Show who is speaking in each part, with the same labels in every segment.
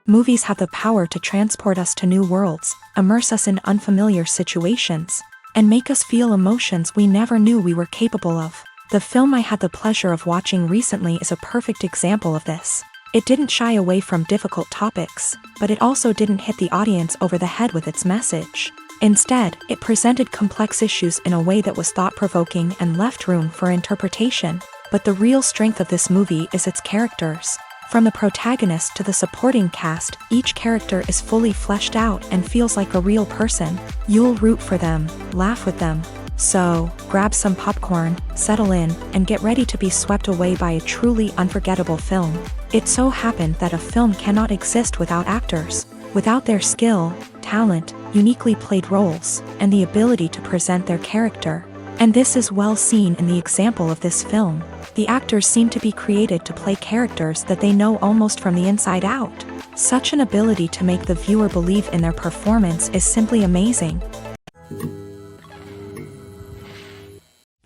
Speaker 1: Movies have the power to transport us to new worlds, immerse us in unfamiliar situations, and make us feel emotions we never knew we were capable of. The film I had the pleasure of watching recently is a perfect example of this. It didn't shy away from difficult topics, but it also didn't hit the audience over the head with its message. Instead, it presented complex issues in a way that was thought-provoking and left room for interpretation. But the real strength of this movie is its characters. From the protagonist to the supporting cast, each character is fully fleshed out and feels like a real person. You'll root for them, laugh with them. So, grab some popcorn, settle in, and get ready to be swept away by a truly unforgettable film. It so happened that a film cannot exist without actors. Without their skill, talent, uniquely played roles, and the ability to present their character. And this is well seen in the example of this film. The actors seem to be created to play characters that they know almost from the inside out. Such an ability to make the viewer believe in their performance is simply amazing.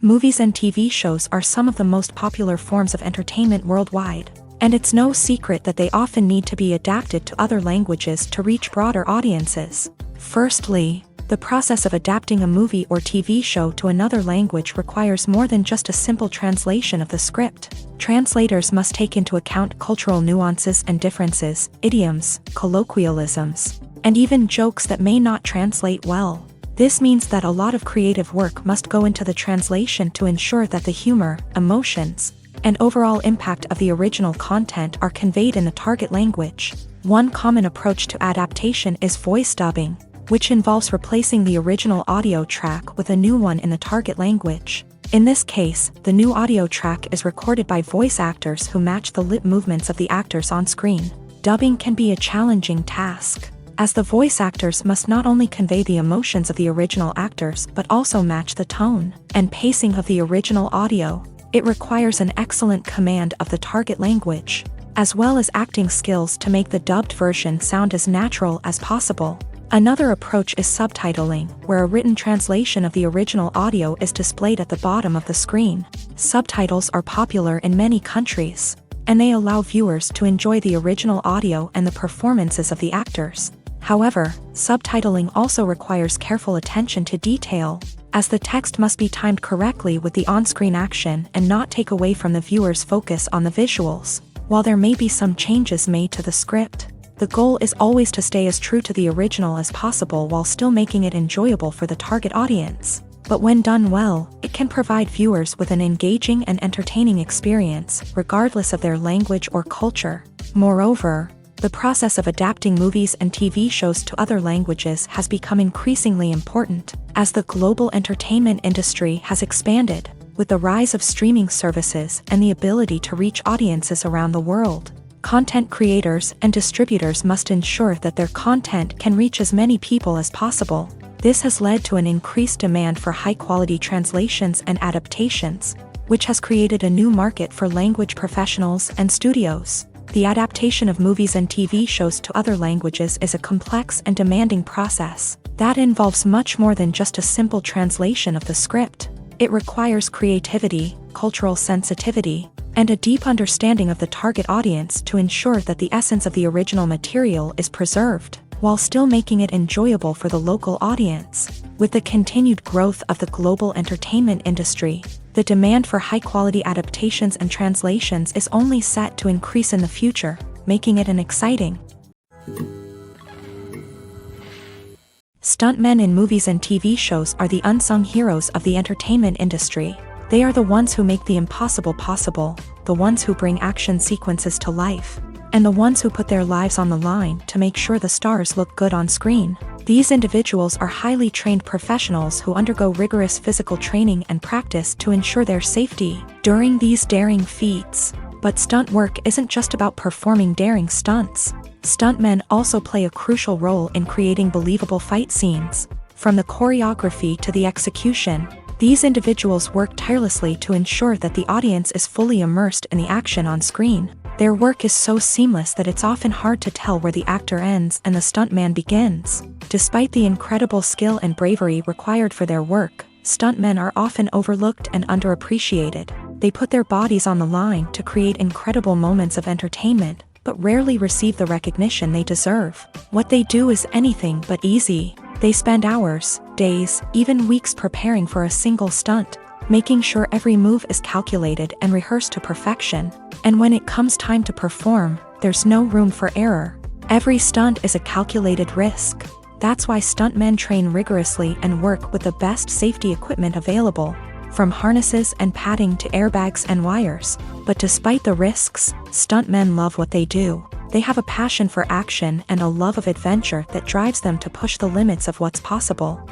Speaker 1: Movies and TV shows are some of the most popular forms of entertainment worldwide, and it's no secret that they often need to be adapted to other languages to reach broader audiences. Firstly, the process of adapting a movie or TV show to another language requires more than just a simple translation of the script. Translators must take into account cultural nuances and differences, idioms, colloquialisms, and even jokes that may not translate well. This means that a lot of creative work must go into the translation to ensure that the humor, emotions, and overall impact of the original content are conveyed in the target language. One common approach to adaptation is voice dubbing, which involves replacing the original audio track with a new one in the target language. In this case, the new audio track is recorded by voice actors who match the lip movements of the actors on screen. Dubbing can be a challenging task, as the voice actors must not only convey the emotions of the original actors but also match the tone and pacing of the original audio. It requires an excellent command of the target language, as well as acting skills to make the dubbed version sound as natural as possible. Another approach is subtitling, where a written translation of the original audio is displayed at the bottom of the screen. Subtitles are popular in many countries, and they allow viewers to enjoy the original audio and the performances of the actors. However, subtitling also requires careful attention to detail, as the text must be timed correctly with the on-screen action and not take away from the viewer's focus on the visuals. While there may be some changes made to the script, the goal is always to stay as true to the original as possible while still making it enjoyable for the target audience. But when done well, it can provide viewers with an engaging and entertaining experience, regardless of their language or culture. Moreover, the process of adapting movies and TV shows to other languages has become increasingly important, as the global entertainment industry has expanded, with the rise of streaming services and the ability to reach audiences around the world. Content creators and distributors must ensure that their content can reach as many people as possible. This has led to an increased demand for high-quality translations and adaptations, which has created a new market for language professionals and studios. The adaptation of movies and TV shows to other languages is a complex and demanding process that involves much more than just a simple translation of the script. It requires creativity, cultural sensitivity, and a deep understanding of the target audience to ensure that the essence of the original material is preserved, while still making it enjoyable for the local audience. With the continued growth of the global entertainment industry, the demand for high-quality adaptations and translations is only set to increase in the future, making it an exciting. Stuntmen in movies and TV shows are the unsung heroes of the entertainment industry. They are the ones who make the impossible possible, the ones who bring action sequences to life, and the ones who put their lives on the line to make sure the stars look good on screen. These individuals are highly trained professionals who undergo rigorous physical training and practice to ensure their safety during these daring feats. But stunt work isn't just about performing daring stunts. Stuntmen also play a crucial role in creating believable fight scenes. From the choreography to the execution, these individuals work tirelessly to ensure that the audience is fully immersed in the action on screen. Their work is so seamless that it's often hard to tell where the actor ends and the stuntman begins. Despite the incredible skill and bravery required for their work, stuntmen are often overlooked and underappreciated. They put their bodies on the line to create incredible moments of entertainment, but rarely receive the recognition they deserve. What they do is anything but easy. They spend hours, days, even weeks preparing for a single stunt, making sure every move is calculated and rehearsed to perfection. And when it comes time to perform, there's no room for error. Every stunt is a calculated risk. That's why stuntmen train rigorously and work with the best safety equipment available, from harnesses and padding to airbags and wires. But despite the risks, stuntmen love what they do. They have a passion for action and a love of adventure that drives them to push the limits of what's possible.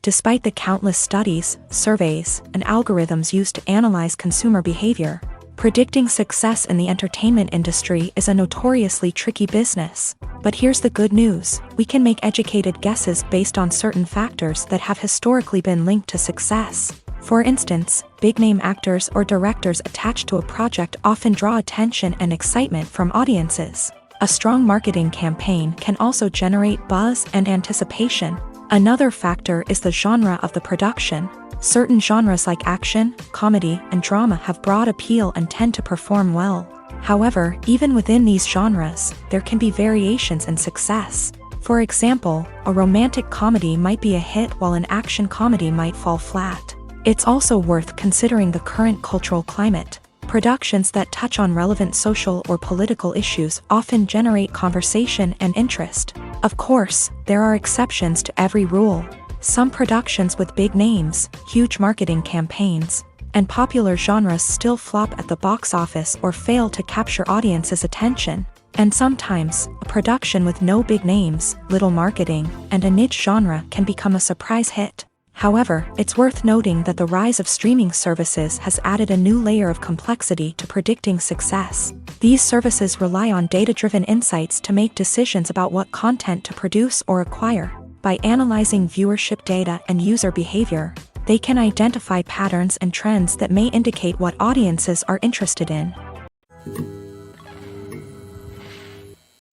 Speaker 1: Despite the countless studies, surveys, and algorithms used to analyze consumer behavior, predicting success in the entertainment industry is a notoriously tricky business. But here's the good news: we can make educated guesses based on certain factors that have historically been linked to success. For instance, big-name actors or directors attached to a project often draw attention and excitement from audiences. A strong marketing campaign can also generate buzz and anticipation. Another factor is the genre of the production. Certain genres like action, comedy, and drama have broad appeal and tend to perform well. However, even within these genres, there can be variations in success. For example, a romantic comedy might be a hit while an action comedy might fall flat. It's also worth considering the current cultural climate. Productions that touch on relevant social or political issues often generate conversation and interest. Of course, there are exceptions to every rule. Some productions with big names, huge marketing campaigns, and popular genres still flop at the box office or fail to capture audiences' attention. And sometimes, a production with no big names, little marketing, and a niche genre can become a surprise hit. However, it's worth noting that the rise of streaming services has added a new layer of complexity to predicting success. These services rely on data-driven insights to make decisions about what content to produce or acquire. By analyzing viewership data and user behavior, they can identify patterns and trends that may indicate what audiences are interested in.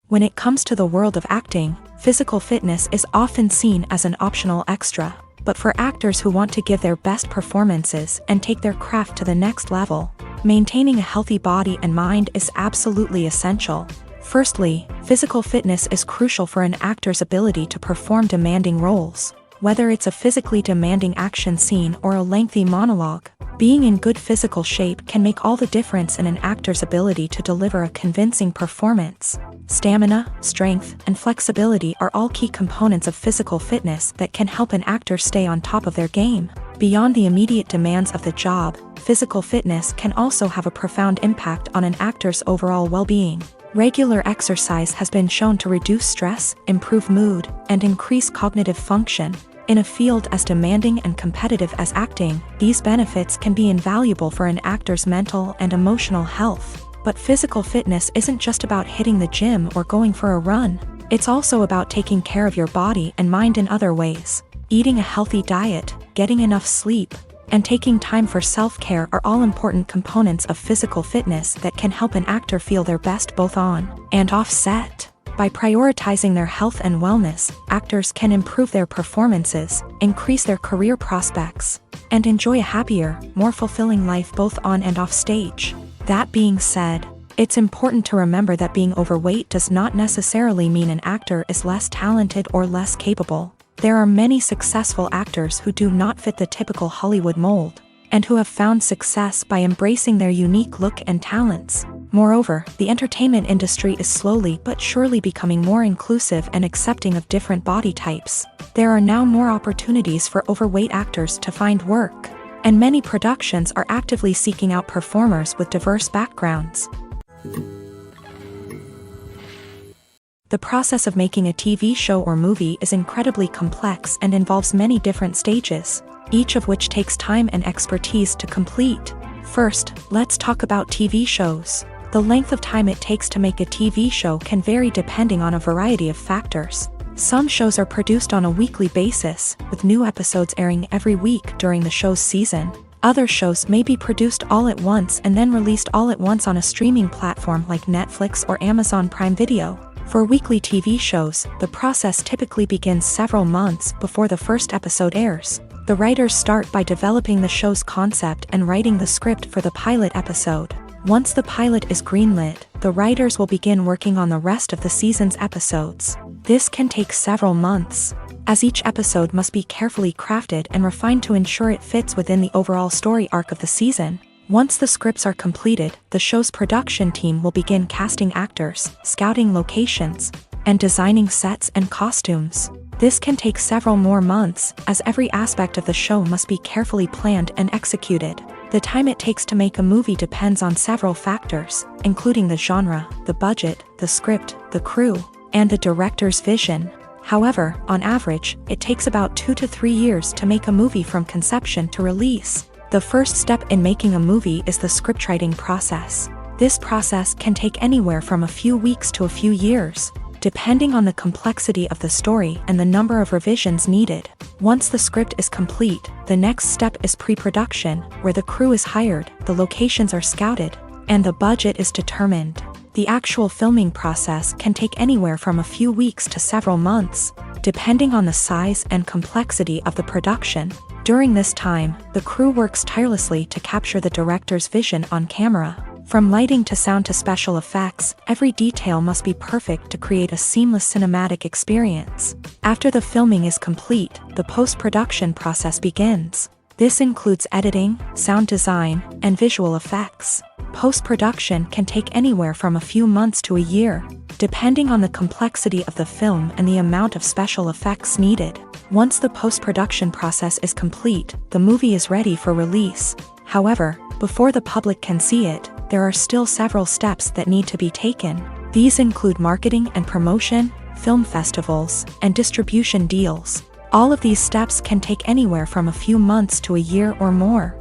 Speaker 1: When it comes to the world of acting, physical fitness is often seen as an optional extra. But for actors who want to give their best performances and take their craft to the next level, maintaining a healthy body and mind is absolutely essential. Firstly, physical fitness is crucial for an actor's ability to perform demanding roles. Whether it's a physically demanding action scene or a lengthy monologue, being in good physical shape can make all the difference in an actor's ability to deliver a convincing performance. Stamina, strength, and flexibility are all key components of physical fitness that can help an actor stay on top of their game. Beyond the immediate demands of the job, physical fitness can also have a profound impact on an actor's overall well-being. Regular exercise has been shown to reduce stress, improve mood, and increase cognitive function. In a field as demanding and competitive as acting, these benefits can be invaluable for an actor's mental and emotional health. But physical fitness isn't just about hitting the gym or going for a run. It's also about taking care of your body and mind in other ways. Eating a healthy diet, getting enough sleep, and taking time for self-care are all important components of physical fitness that can help an actor feel their best both on and off set. By prioritizing their health and wellness, actors can improve their performances, increase their career prospects, and enjoy a happier, more fulfilling life both on and off stage. That being said, it's important to remember that being overweight does not necessarily mean an actor is less talented or less capable. There are many successful actors who do not fit the typical Hollywood mold, and who have found success by embracing their unique look and talents. Moreover, the entertainment industry is slowly but surely becoming more inclusive and accepting of different body types. There are now more opportunities for overweight actors to find work, and many productions are actively seeking out performers with diverse backgrounds. The process of making a TV show or movie is incredibly complex and involves many different stages, each of which takes time and expertise to complete. First, let's talk about TV shows. The length of time it takes to make a TV show can vary depending on a variety of factors. Some shows are produced on a weekly basis, with new episodes airing every week during the show's season. Other shows may be produced all at once and then released all at once on a streaming platform like Netflix or Amazon Prime Video. For weekly TV shows, the process typically begins several months before the first episode airs. The writers start by developing the show's concept and writing the script for the pilot episode. Once the pilot is greenlit, the writers will begin working on the rest of the season's episodes. This can take several months, as each episode must be carefully crafted and refined to ensure it fits within the overall story arc of the season. Once the scripts are completed, the show's production team will begin casting actors, scouting locations, and designing sets and costumes. This can take several more months, as every aspect of the show must be carefully planned and executed. The time it takes to make a movie depends on several factors, including the genre, the budget, the script, the crew, and the director's vision. However, on average, it takes about 2 to 3 years to make a movie from conception to release. The first step in making a movie is the scriptwriting process. This process can take anywhere from a few weeks to a few years, depending on the complexity of the story and the number of revisions needed. Once the script is complete, the next step is pre-production, where the crew is hired, the locations are scouted, and the budget is determined. The actual filming process can take anywhere from a few weeks to several months, depending on the size and complexity of the production. During this time, the crew works tirelessly to capture the director's vision on camera. From lighting to sound to special effects, every detail must be perfect to create a seamless cinematic experience. After the filming is complete, the post-production process begins. This includes editing, sound design, and visual effects. Post-production can take anywhere from a few months to a year, depending on the complexity of the film and the amount of special effects needed. Once the post-production process is complete, the movie is ready for release. However, before the public can see it, there are still several steps that need to be taken. These include marketing and promotion, film festivals, and distribution deals. All of these steps can take anywhere from a few months to a year or more.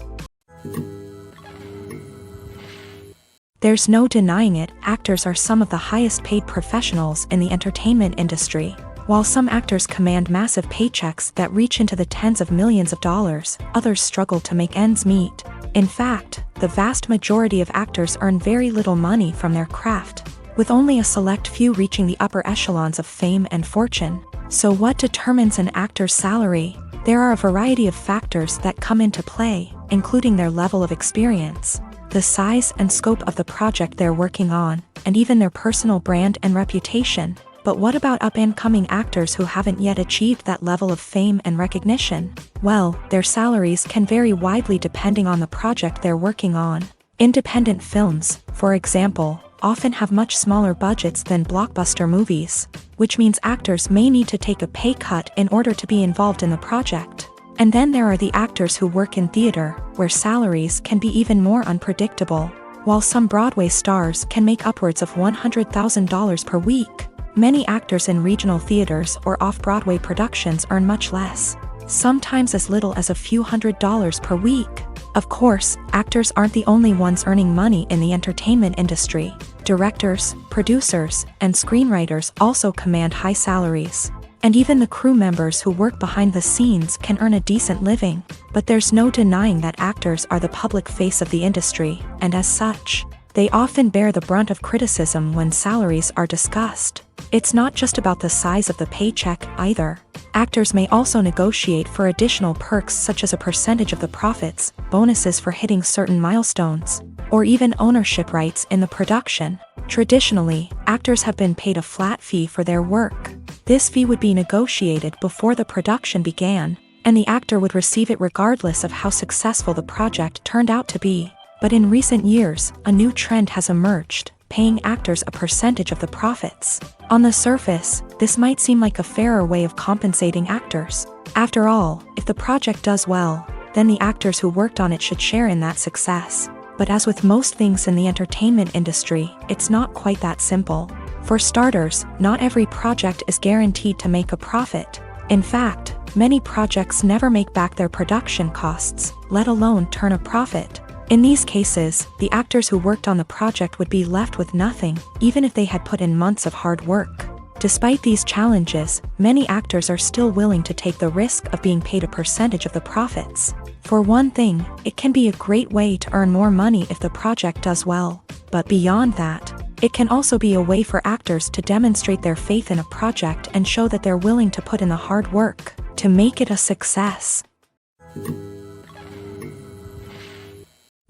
Speaker 1: There's no denying it, actors are some of the highest paid professionals in the entertainment industry. While some actors command massive paychecks that reach into the tens of millions of dollars, others struggle to make ends meet. In fact, the vast majority of actors earn very little money from their craft, with only a select few reaching the upper echelons of fame and fortune. So what determines an actor's salary? There are a variety of factors that come into play, including their level of experience, the size and scope of the project they're working on, and even their personal brand and reputation. But what about up-and-coming actors who haven't yet achieved that level of fame and recognition? Well, their salaries can vary widely depending on the project they're working on. Independent films, for example, often have much smaller budgets than blockbuster movies, which means actors may need to take a pay cut in order to be involved in the project. And then there are the actors who work in theater, where salaries can be even more unpredictable. While some Broadway stars can make upwards of $100,000 per week, many actors in regional theaters or off-Broadway productions earn much less, sometimes as little as a few $100s per week. Of course, actors aren't the only ones earning money in the entertainment industry. Directors, producers, and screenwriters also command high salaries. And even the crew members who work behind the scenes can earn a decent living. But there's no denying that actors are the public face of the industry, and as such, they often bear the brunt of criticism when salaries are discussed. It's not just about the size of the paycheck, either. Actors may also negotiate for additional perks such as a percentage of the profits, bonuses for hitting certain milestones, or even ownership rights in the production. Traditionally, actors have been paid a flat fee for their work. This fee would be negotiated before the production began, and the actor would receive it regardless of how successful the project turned out to be. But in recent years, a new trend has emerged, paying actors a percentage of the profits. On the surface, this might seem like a fairer way of compensating actors. After all, if the project does well, then the actors who worked on it should share in that success. But as with most things in the entertainment industry, it's not quite that simple. For starters, not every project is guaranteed to make a profit. In fact, many projects never make back their production costs, let alone turn a profit. In these cases, the actors who worked on the project would be left with nothing, even if they had put in months of hard work. Despite these challenges, many actors are still willing to take the risk of being paid a percentage of the profits. For one thing, it can be a great way to earn more money if the project does well. But beyond that, it can also be a way for actors to demonstrate their faith in a project and show that they're willing to put in the hard work to make it a success.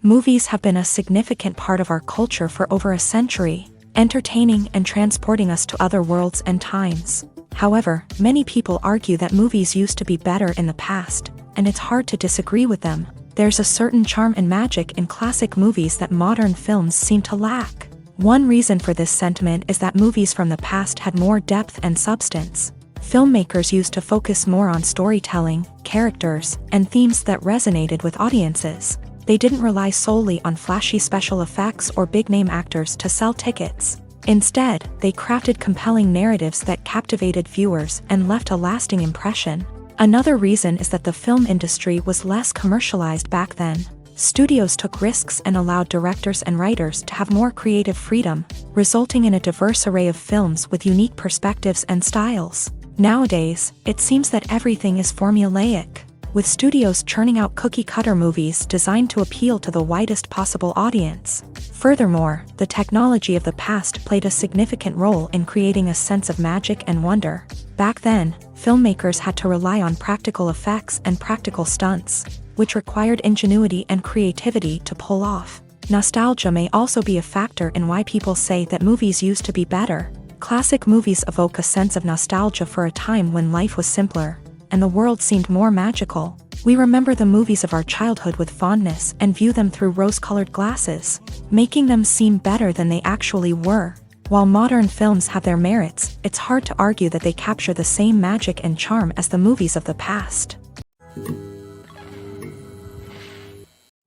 Speaker 1: Movies have been a significant part of our culture for over a century, entertaining and transporting us to other worlds and times. However, many people argue that movies used to be better in the past, and it's hard to disagree with them. There's a certain charm and magic in classic movies that modern films seem to lack. One reason for this sentiment is that movies from the past had more depth and substance. Filmmakers used to focus more on storytelling, characters, and themes that resonated with audiences. They didn't rely solely on flashy special effects or big-name actors to sell tickets. Instead, they crafted compelling narratives that captivated viewers and left a lasting impression. Another reason is that the film industry was less commercialized back then. Studios took risks and allowed directors and writers to have more creative freedom, resulting in a diverse array of films with unique perspectives and styles. Nowadays, it seems that everything is formulaic, with studios churning out cookie-cutter movies designed to appeal to the widest possible audience. Furthermore, the technology of the past played a significant role in creating a sense of magic and wonder. Back then, filmmakers had to rely on practical effects and practical stunts, which required ingenuity and creativity to pull off. Nostalgia may also be a factor in why people say that movies used to be better. Classic movies evoke a sense of nostalgia for a time when life was simpler, and the world seemed more magical. We remember the movies of our childhood with fondness and view them through rose-colored glasses, making them seem better than they actually were. While modern films have their merits, it's hard to argue that they capture the same magic and charm as the movies of the past.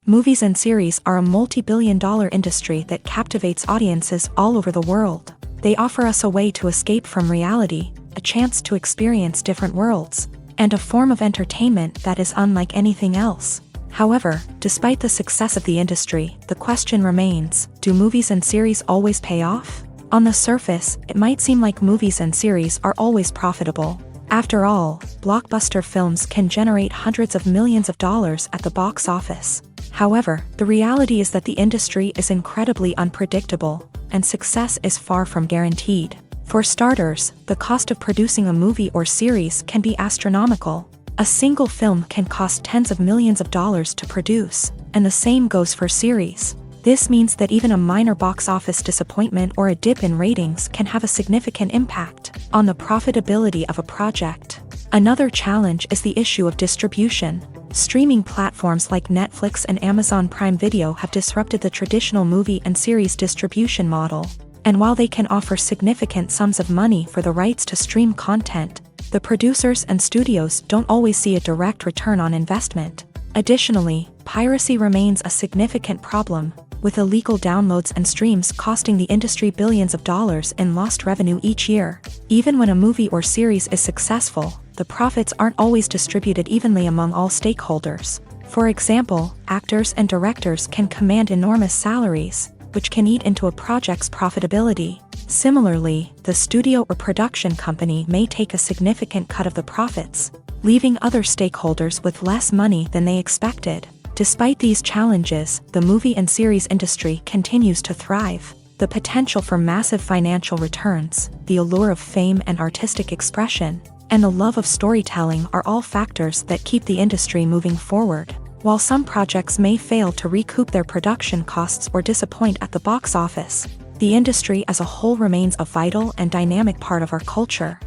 Speaker 1: Movies and series are a multi-billion-dollar industry that captivates audiences all over the world. They offer us a way to escape from reality, a chance to experience different worlds, and a form of entertainment that is unlike anything else. However, despite the success of the industry, the question remains, do movies and series always pay off? On the surface, it might seem like movies and series are always profitable. After all, blockbuster films can generate hundreds of millions of dollars at the box office. However, the reality is that the industry is incredibly unpredictable, and success is far from guaranteed. For starters, the cost of producing a movie or series can be astronomical. A single film can cost tens of millions of dollars to produce, and the same goes for series. This means that even a minor box office disappointment or a dip in ratings can have a significant impact on the profitability of a project. Another challenge is the issue of distribution. Streaming platforms like Netflix and Amazon Prime Video have disrupted the traditional movie and series distribution model. And while they can offer significant sums of money for the rights to stream content, the producers and studios don't always see a direct return on investment. Additionally, piracy remains a significant problem, with illegal downloads and streams costing the industry billions of dollars in lost revenue each year. Even when a movie or series is successful, the profits aren't always distributed evenly among all stakeholders. For example, actors and directors can command enormous salaries, which can eat into a project's profitability. Similarly, the studio or production company may take a significant cut of the profits, leaving other stakeholders with less money than they expected. Despite these challenges, the movie and series industry continues to thrive. The potential for massive financial returns, the allure of fame and artistic expression, and the love of storytelling are all factors that keep the industry moving forward. While some projects may fail to recoup their production costs or disappoint at the box office, the industry as a whole remains a vital and dynamic part of our culture.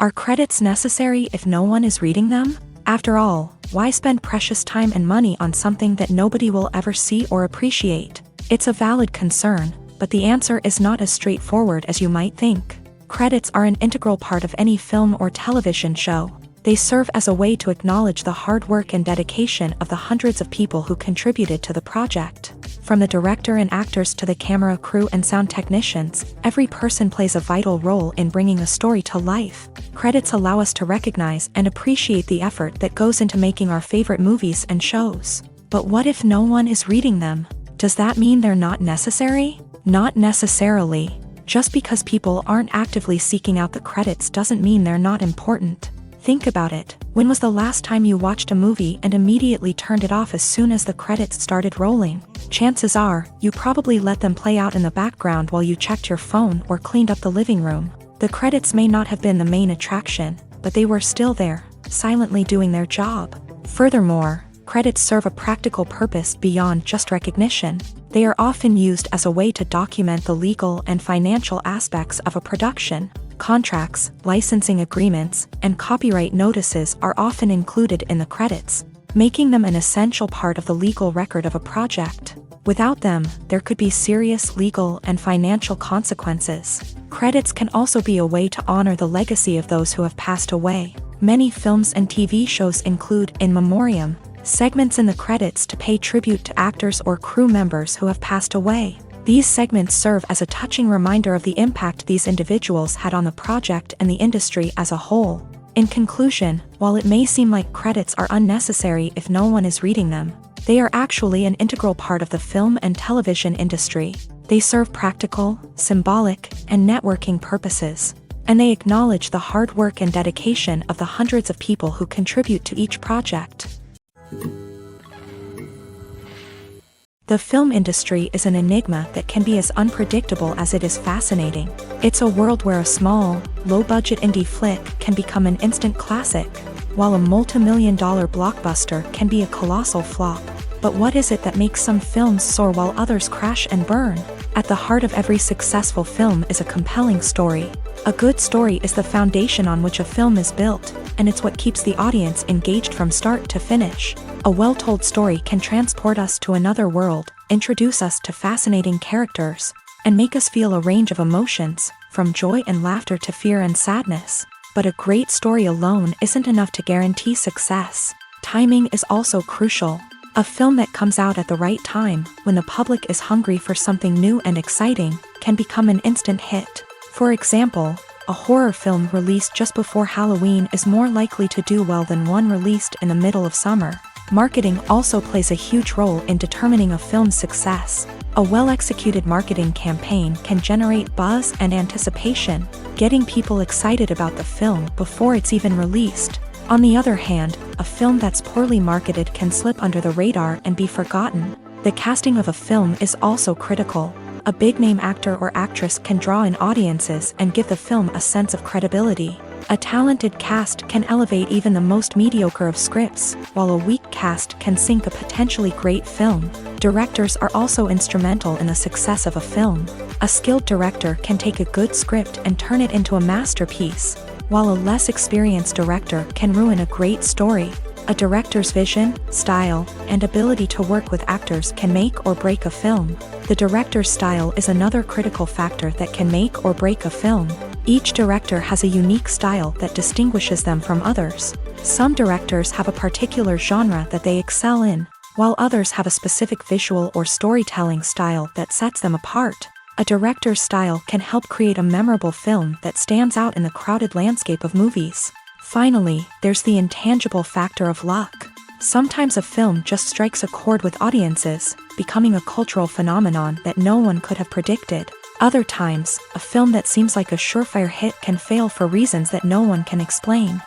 Speaker 1: Are credits necessary if no one is reading them? After all, why spend precious time and money on something that nobody will ever see or appreciate? It's a valid concern, but the answer is not as straightforward as you might think. Credits are an integral part of any film or television show. They serve as a way to acknowledge the hard work and dedication of the hundreds of people who contributed to the project. From the director and actors to the camera crew and sound technicians, every person plays a vital role in bringing a story to life. Credits allow us to recognize and appreciate the effort that goes into making our favorite movies and shows. But what if no one is reading them? Does that mean they're not necessary? Not necessarily. Just because people aren't actively seeking out the credits doesn't mean they're not important. Think about it. When was the last time you watched a movie and immediately turned it off as soon as the credits started rolling? Chances are, you probably let them play out in the background while you checked your phone or cleaned up the living room. The credits may not have been the main attraction, but they were still there, silently doing their job. Furthermore, Credits serve a practical purpose beyond just recognition. They are often used as a way to document the legal and financial aspects of a production. Contracts, licensing agreements, and copyright notices are often included in the credits, making them an essential part of the legal record of a project. Without them, there could be serious legal and financial consequences. Credits can also be a way to honor the legacy of those who have passed away. Many films and TV shows include in memoriam segments in the credits to pay tribute to actors or crew members who have passed away. These segments serve as a touching reminder of the impact these individuals had on the project and the industry as a whole. In conclusion, while it may seem like credits are unnecessary if no one is reading them, they are actually an integral part of the film and television industry. They serve practical, symbolic, and networking purposes, and they acknowledge the hard work and dedication of the hundreds of people who contribute to each project. The film industry is an enigma that can be as unpredictable as it is fascinating. It's a world where a small, low-budget indie flick can become an instant classic, while a multi-million-dollar blockbuster can be a colossal flop. But what is it that makes some films soar while others crash and burn? At the heart of every successful film is a compelling story. A good story is the foundation on which a film is built, and it's what keeps the audience engaged from start to finish. A well-told story can transport us to another world, introduce us to fascinating characters, and make us feel a range of emotions, from joy and laughter to fear and sadness. But a great story alone isn't enough to guarantee success. Timing is also crucial. A film that comes out at the right time, when the public is hungry for something new and exciting, can become an instant hit. For example, a horror film released just before Halloween is more likely to do well than one released in the middle of summer. Marketing also plays a huge role in determining a film's success. A well-executed marketing campaign can generate buzz and anticipation, getting people excited about the film before it's even released. On the other hand, a film that's poorly marketed can slip under the radar and be forgotten. The casting of a film is also critical. A big-name actor or actress can draw in audiences and give the film a sense of credibility. A talented cast can elevate even the most mediocre of scripts, while a weak cast can sink a potentially great film. Directors are also instrumental in the success of a film. A skilled director can take a good script and turn it into a masterpiece, while a less experienced director can ruin a great story. A director's vision, style, and ability to work with actors can make or break a film. The director's style is another critical factor that can make or break a film. Each director has a unique style that distinguishes them from others. Some directors have a particular genre that they excel in, while others have a specific visual or storytelling style that sets them apart. A director's style can help create a memorable film that stands out in the crowded landscape of movies. Finally, there's the intangible factor of luck. Sometimes a film just strikes a chord with audiences, becoming a cultural phenomenon that no one could have predicted. Other times, a film that seems like a surefire hit can fail for reasons that no one can explain.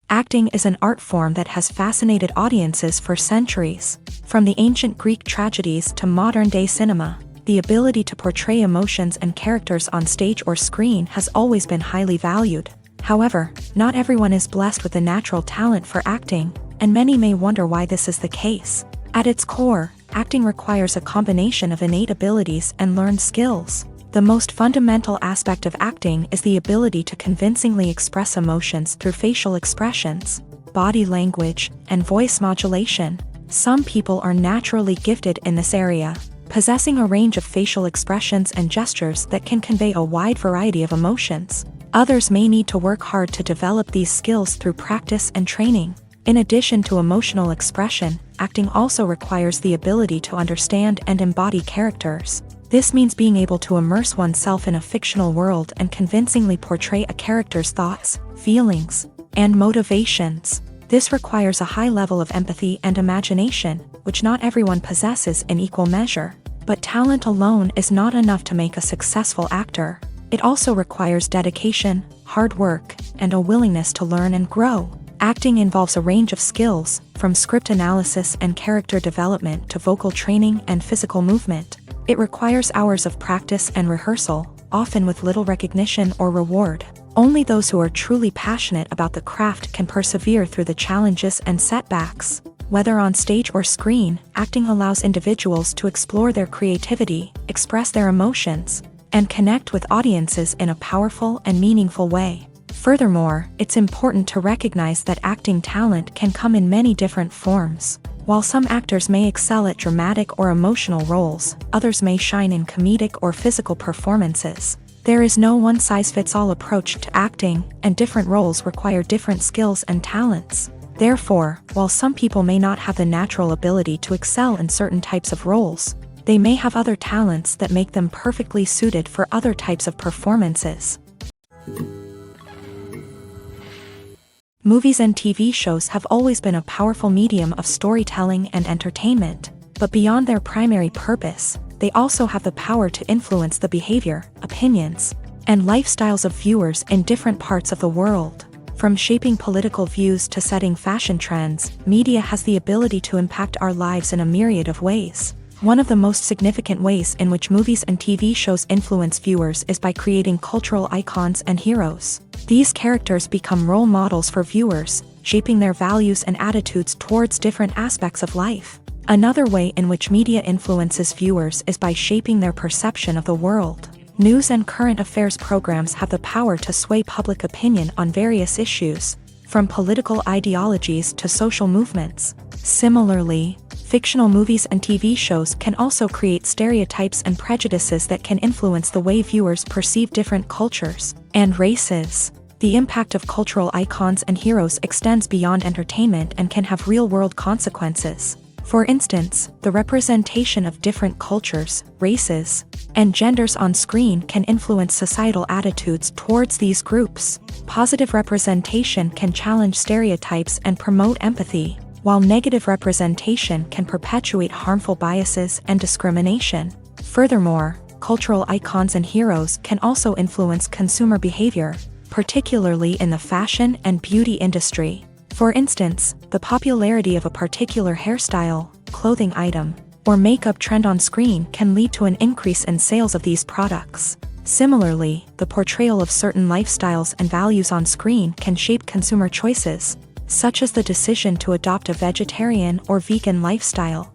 Speaker 1: Acting is an art form that has fascinated audiences for centuries. From the ancient Greek tragedies to modern-day cinema, the ability to portray emotions and characters on stage or screen has always been highly valued. However, not everyone is blessed with the natural talent for acting, and many may wonder why this is the case. At its core, acting requires a combination of innate abilities and learned skills. The most fundamental aspect of acting is the ability to convincingly express emotions through facial expressions, body language, and voice modulation. Some people are naturally gifted in this area, possessing a range of facial expressions and gestures that can convey a wide variety of emotions. Others may need to work hard to develop these skills through practice and training. In addition to emotional expression, acting also requires the ability to understand and embody characters. This means being able to immerse oneself in a fictional world and convincingly portray a character's thoughts, feelings, and motivations. This requires a high level of empathy and imagination, which not everyone possesses in equal measure. But talent alone is not enough to make a successful actor. It also requires dedication, hard work, and a willingness to learn and grow. Acting involves a range of skills, from script analysis and character development to vocal training and physical movement. It requires hours of practice and rehearsal, often with little recognition or reward. Only those who are truly passionate about the craft can persevere through the challenges and setbacks. Whether on stage or screen, acting allows individuals to explore their creativity, express their emotions, and connect with audiences in a powerful and meaningful way. Furthermore, it's important to recognize that acting talent can come in many different forms. While some actors may excel at dramatic or emotional roles, others may shine in comedic or physical performances. There is no one-size-fits-all approach to acting, and different roles require different skills and talents. Therefore, while some people may not have the natural ability to excel in certain types of roles, they may have other talents that make them perfectly suited for other types of performances. Movies and TV shows have always been a powerful medium of storytelling and entertainment, but beyond their primary purpose, they also have the power to influence the behavior, opinions, and lifestyles of viewers in different parts of the world. From shaping political views to setting fashion trends, media has the ability to impact our lives in a myriad of ways. One of the most significant ways in which movies and TV shows influence viewers is by creating cultural icons and heroes. These characters become role models for viewers, shaping their values and attitudes towards different aspects of life. Another way in which media influences viewers is by shaping their perception of the world. News and current affairs programs have the power to sway public opinion on various issues, from political ideologies to social movements. Similarly, fictional movies and TV shows can also create stereotypes and prejudices that can influence the way viewers perceive different cultures and races. The impact of cultural icons and heroes extends beyond entertainment and can have real-world consequences. For instance, the representation of different cultures, races, and genders on screen can influence societal attitudes towards these groups. Positive representation can challenge stereotypes and promote empathy, while negative representation can perpetuate harmful biases and discrimination. Furthermore, cultural icons and heroes can also influence consumer behavior, particularly in the fashion and beauty industry. For instance, the popularity of a particular hairstyle, clothing item, or makeup trend on screen can lead to an increase in sales of these products. Similarly, the portrayal of certain lifestyles and values on screen can shape consumer choices, such as the decision to adopt a vegetarian or vegan lifestyle.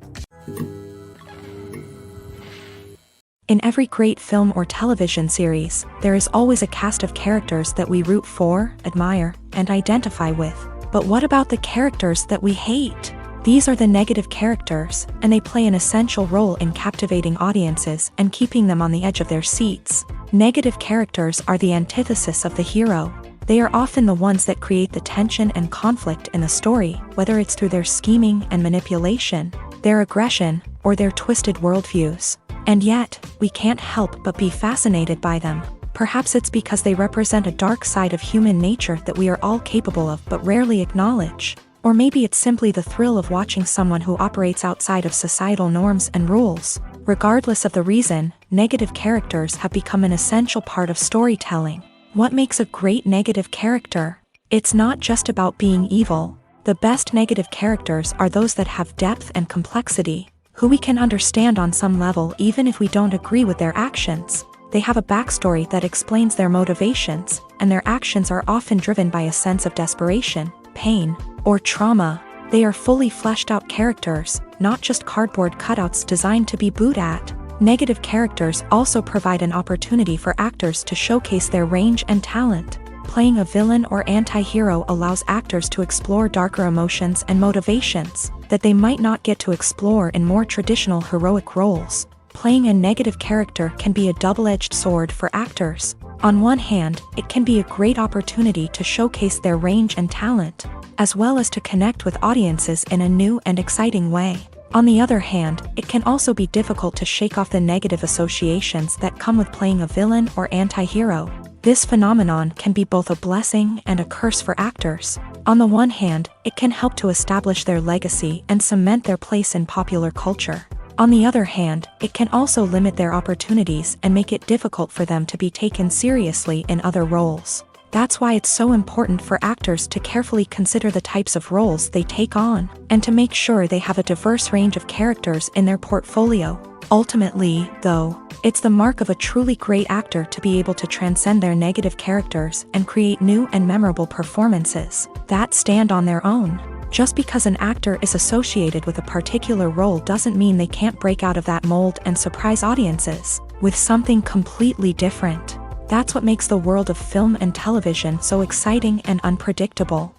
Speaker 1: In every great film or television series, there is always a cast of characters that we root for, admire, and identify with. But what about the characters that we hate? These are the negative characters, and they play an essential role in captivating audiences and keeping them on the edge of their seats. Negative characters are the antithesis of the hero. They are often the ones that create the tension and conflict in the story, whether it's through their scheming and manipulation, their aggression, or their twisted worldviews. And yet, we can't help but be fascinated by them. Perhaps it's because they represent a dark side of human nature that we are all capable of but rarely acknowledge. Or maybe it's simply the thrill of watching someone who operates outside of societal norms and rules. Regardless of the reason, negative characters have become an essential part of storytelling. What makes a great negative character? It's not just about being evil. The best negative characters are those that have depth and complexity, who we can understand on some level even if we don't agree with their actions. They have a backstory that explains their motivations, and their actions are often driven by a sense of desperation, pain, or trauma. They are fully fleshed out characters, not just cardboard cutouts designed to be booed at. Negative characters also provide an opportunity for actors to showcase their range and talent. Playing a villain or anti-hero allows actors to explore darker emotions and motivations that they might not get to explore in more traditional heroic roles. Playing a negative character can be a double-edged sword for actors. On one hand, it can be a great opportunity to showcase their range and talent, as well as to connect with audiences in a new and exciting way. On the other hand, it can also be difficult to shake off the negative associations that come with playing a villain or anti-hero. This phenomenon can be both a blessing and a curse for actors. On the one hand, it can help to establish their legacy and cement their place in popular culture. On the other hand, it can also limit their opportunities and make it difficult for them to be taken seriously in other roles. That's why it's so important for actors to carefully consider the types of roles they take on, and to make sure they have a diverse range of characters in their portfolio. Ultimately, though, it's the mark of a truly great actor to be able to transcend their negative characters and create new and memorable performances that stand on their own. Just because an actor is associated with a particular role doesn't mean they can't break out of that mold and surprise audiences with something completely different. That's what makes the world of film and television so exciting and unpredictable.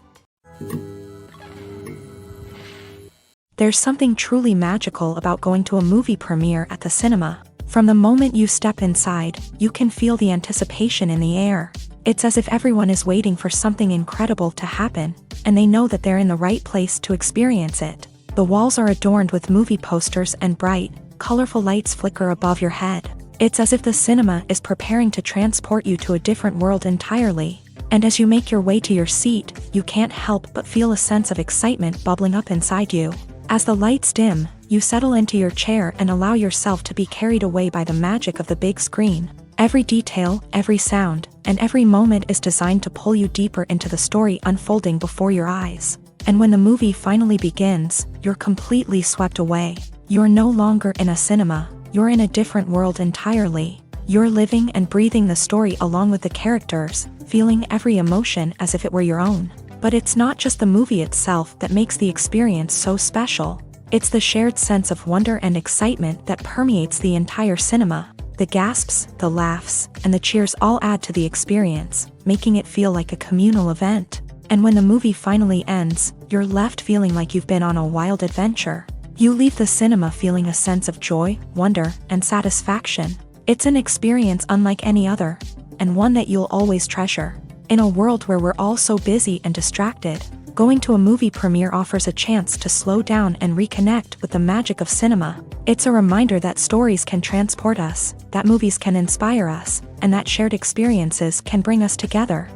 Speaker 1: There's something truly magical about going to a movie premiere at the cinema. From the moment you step inside, you can feel the anticipation in the air. It's as if everyone is waiting for something incredible to happen, and they know that they're in the right place to experience it. The walls are adorned with movie posters and bright, colorful lights flicker above your head. It's as if the cinema is preparing to transport you to a different world entirely. And as you make your way to your seat, you can't help but feel a sense of excitement bubbling up inside you. As the lights dim, you settle into your chair and allow yourself to be carried away by the magic of the big screen. Every detail, every sound, and every moment is designed to pull you deeper into the story unfolding before your eyes. And when the movie finally begins, you're completely swept away. You're no longer in a cinema, you're in a different world entirely. You're living and breathing the story along with the characters, feeling every emotion as if it were your own. But it's not just the movie itself that makes the experience so special. It's the shared sense of wonder and excitement that permeates the entire cinema. The gasps, the laughs, and the cheers all add to the experience, making it feel like a communal event. And when the movie finally ends, you're left feeling like you've been on a wild adventure. You leave the cinema feeling a sense of joy, wonder, and satisfaction. It's an experience unlike any other, and one that you'll always treasure. In a world where we're all so busy and distracted, going to a movie premiere offers a chance to slow down and reconnect with the magic of cinema. It's a reminder that stories can transport us, that movies can inspire us, and that shared experiences can bring us together.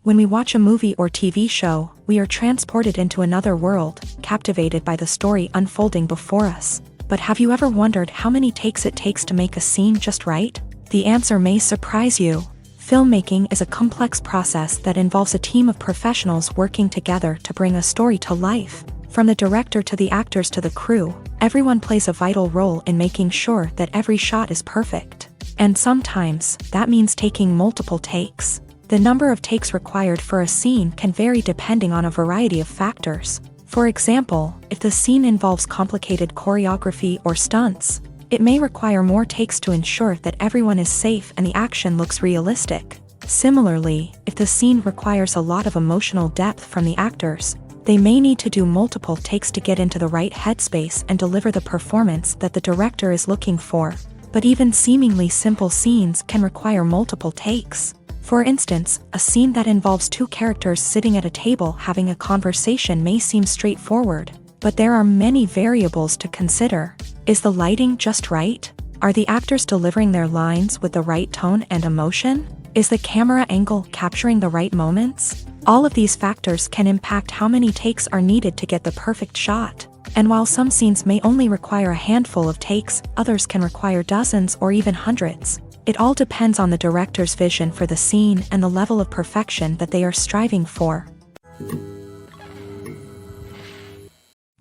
Speaker 1: When we watch a movie or TV show, we are transported into another world, captivated by the story unfolding before us. But have you ever wondered how many takes it takes to make a scene just right? The answer may surprise you. Filmmaking is a complex process that involves a team of professionals working together to bring a story to life. From the director to the actors to the crew, everyone plays a vital role in making sure that every shot is perfect. And sometimes, that means taking multiple takes. The number of takes required for a scene can vary depending on a variety of factors. For example, if the scene involves complicated choreography or stunts, it may require more takes to ensure that everyone is safe and the action looks realistic. Similarly, if the scene requires a lot of emotional depth from the actors, they may need to do multiple takes to get into the right headspace and deliver the performance that the director is looking for. But even seemingly simple scenes can require multiple takes. For instance, a scene that involves two characters sitting at a table having a conversation may seem straightforward, but there are many variables to consider. Is the lighting just right? Are the actors delivering their lines with the right tone and emotion? Is the camera angle capturing the right moments? All of these factors can impact how many takes are needed to get the perfect shot. And while some scenes may only require a handful of takes, others can require dozens or even hundreds. It all depends on the director's vision for the scene and the level of perfection that they are striving for.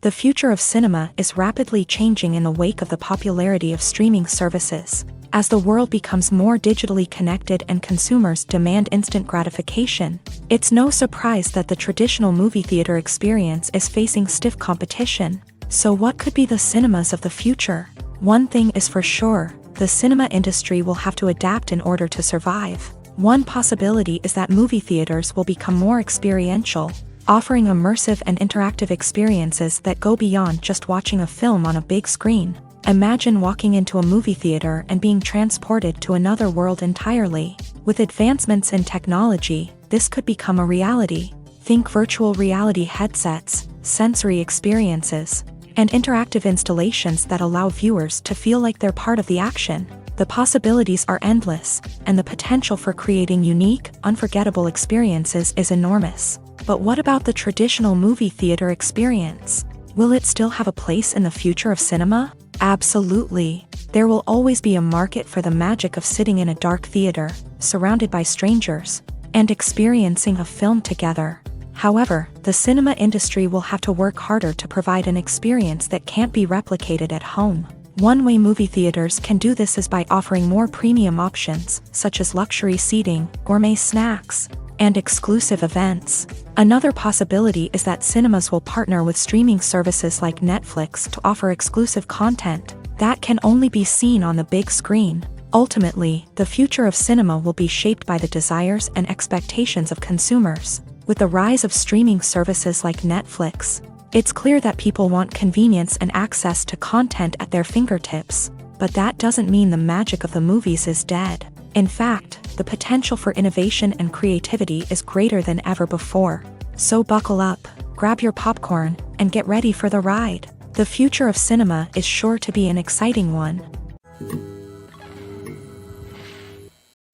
Speaker 1: The future of cinema is rapidly changing in the wake of the popularity of streaming services. As the world becomes more digitally connected and consumers demand instant gratification, it's no surprise that the traditional movie theater experience is facing stiff competition. So what could be the cinemas of the future? One thing is for sure, the cinema industry will have to adapt in order to survive. One possibility is that movie theaters will become more experiential, offering immersive and interactive experiences that go beyond just watching a film on a big screen. Imagine walking into a movie theater and being transported to another world entirely. With advancements in technology, this could become a reality. Think virtual reality headsets, sensory experiences, and interactive installations that allow viewers to feel like they're part of the action. The possibilities are endless, and the potential for creating unique, unforgettable experiences is enormous. But what about the traditional movie theater experience? Will it still have a place in the future of cinema? Absolutely. There will always be a market for the magic of sitting in a dark theater, surrounded by strangers, and experiencing a film together. However, the cinema industry will have to work harder to provide an experience that can't be replicated at home. One way movie theaters can do this is by offering more premium options, such as luxury seating, gourmet snacks, and exclusive events. Another possibility is that cinemas will partner with streaming services like Netflix to offer exclusive content that can only be seen on the big screen. Ultimately, the future of cinema will be shaped by the desires and expectations of consumers. With the rise of streaming services like Netflix, it's clear that people want convenience and access to content at their fingertips. But that doesn't mean the magic of the movies is dead. In fact, the potential for innovation and creativity is greater than ever before. So buckle up, grab your popcorn, and get ready for the ride. The future of cinema is sure to be an exciting one.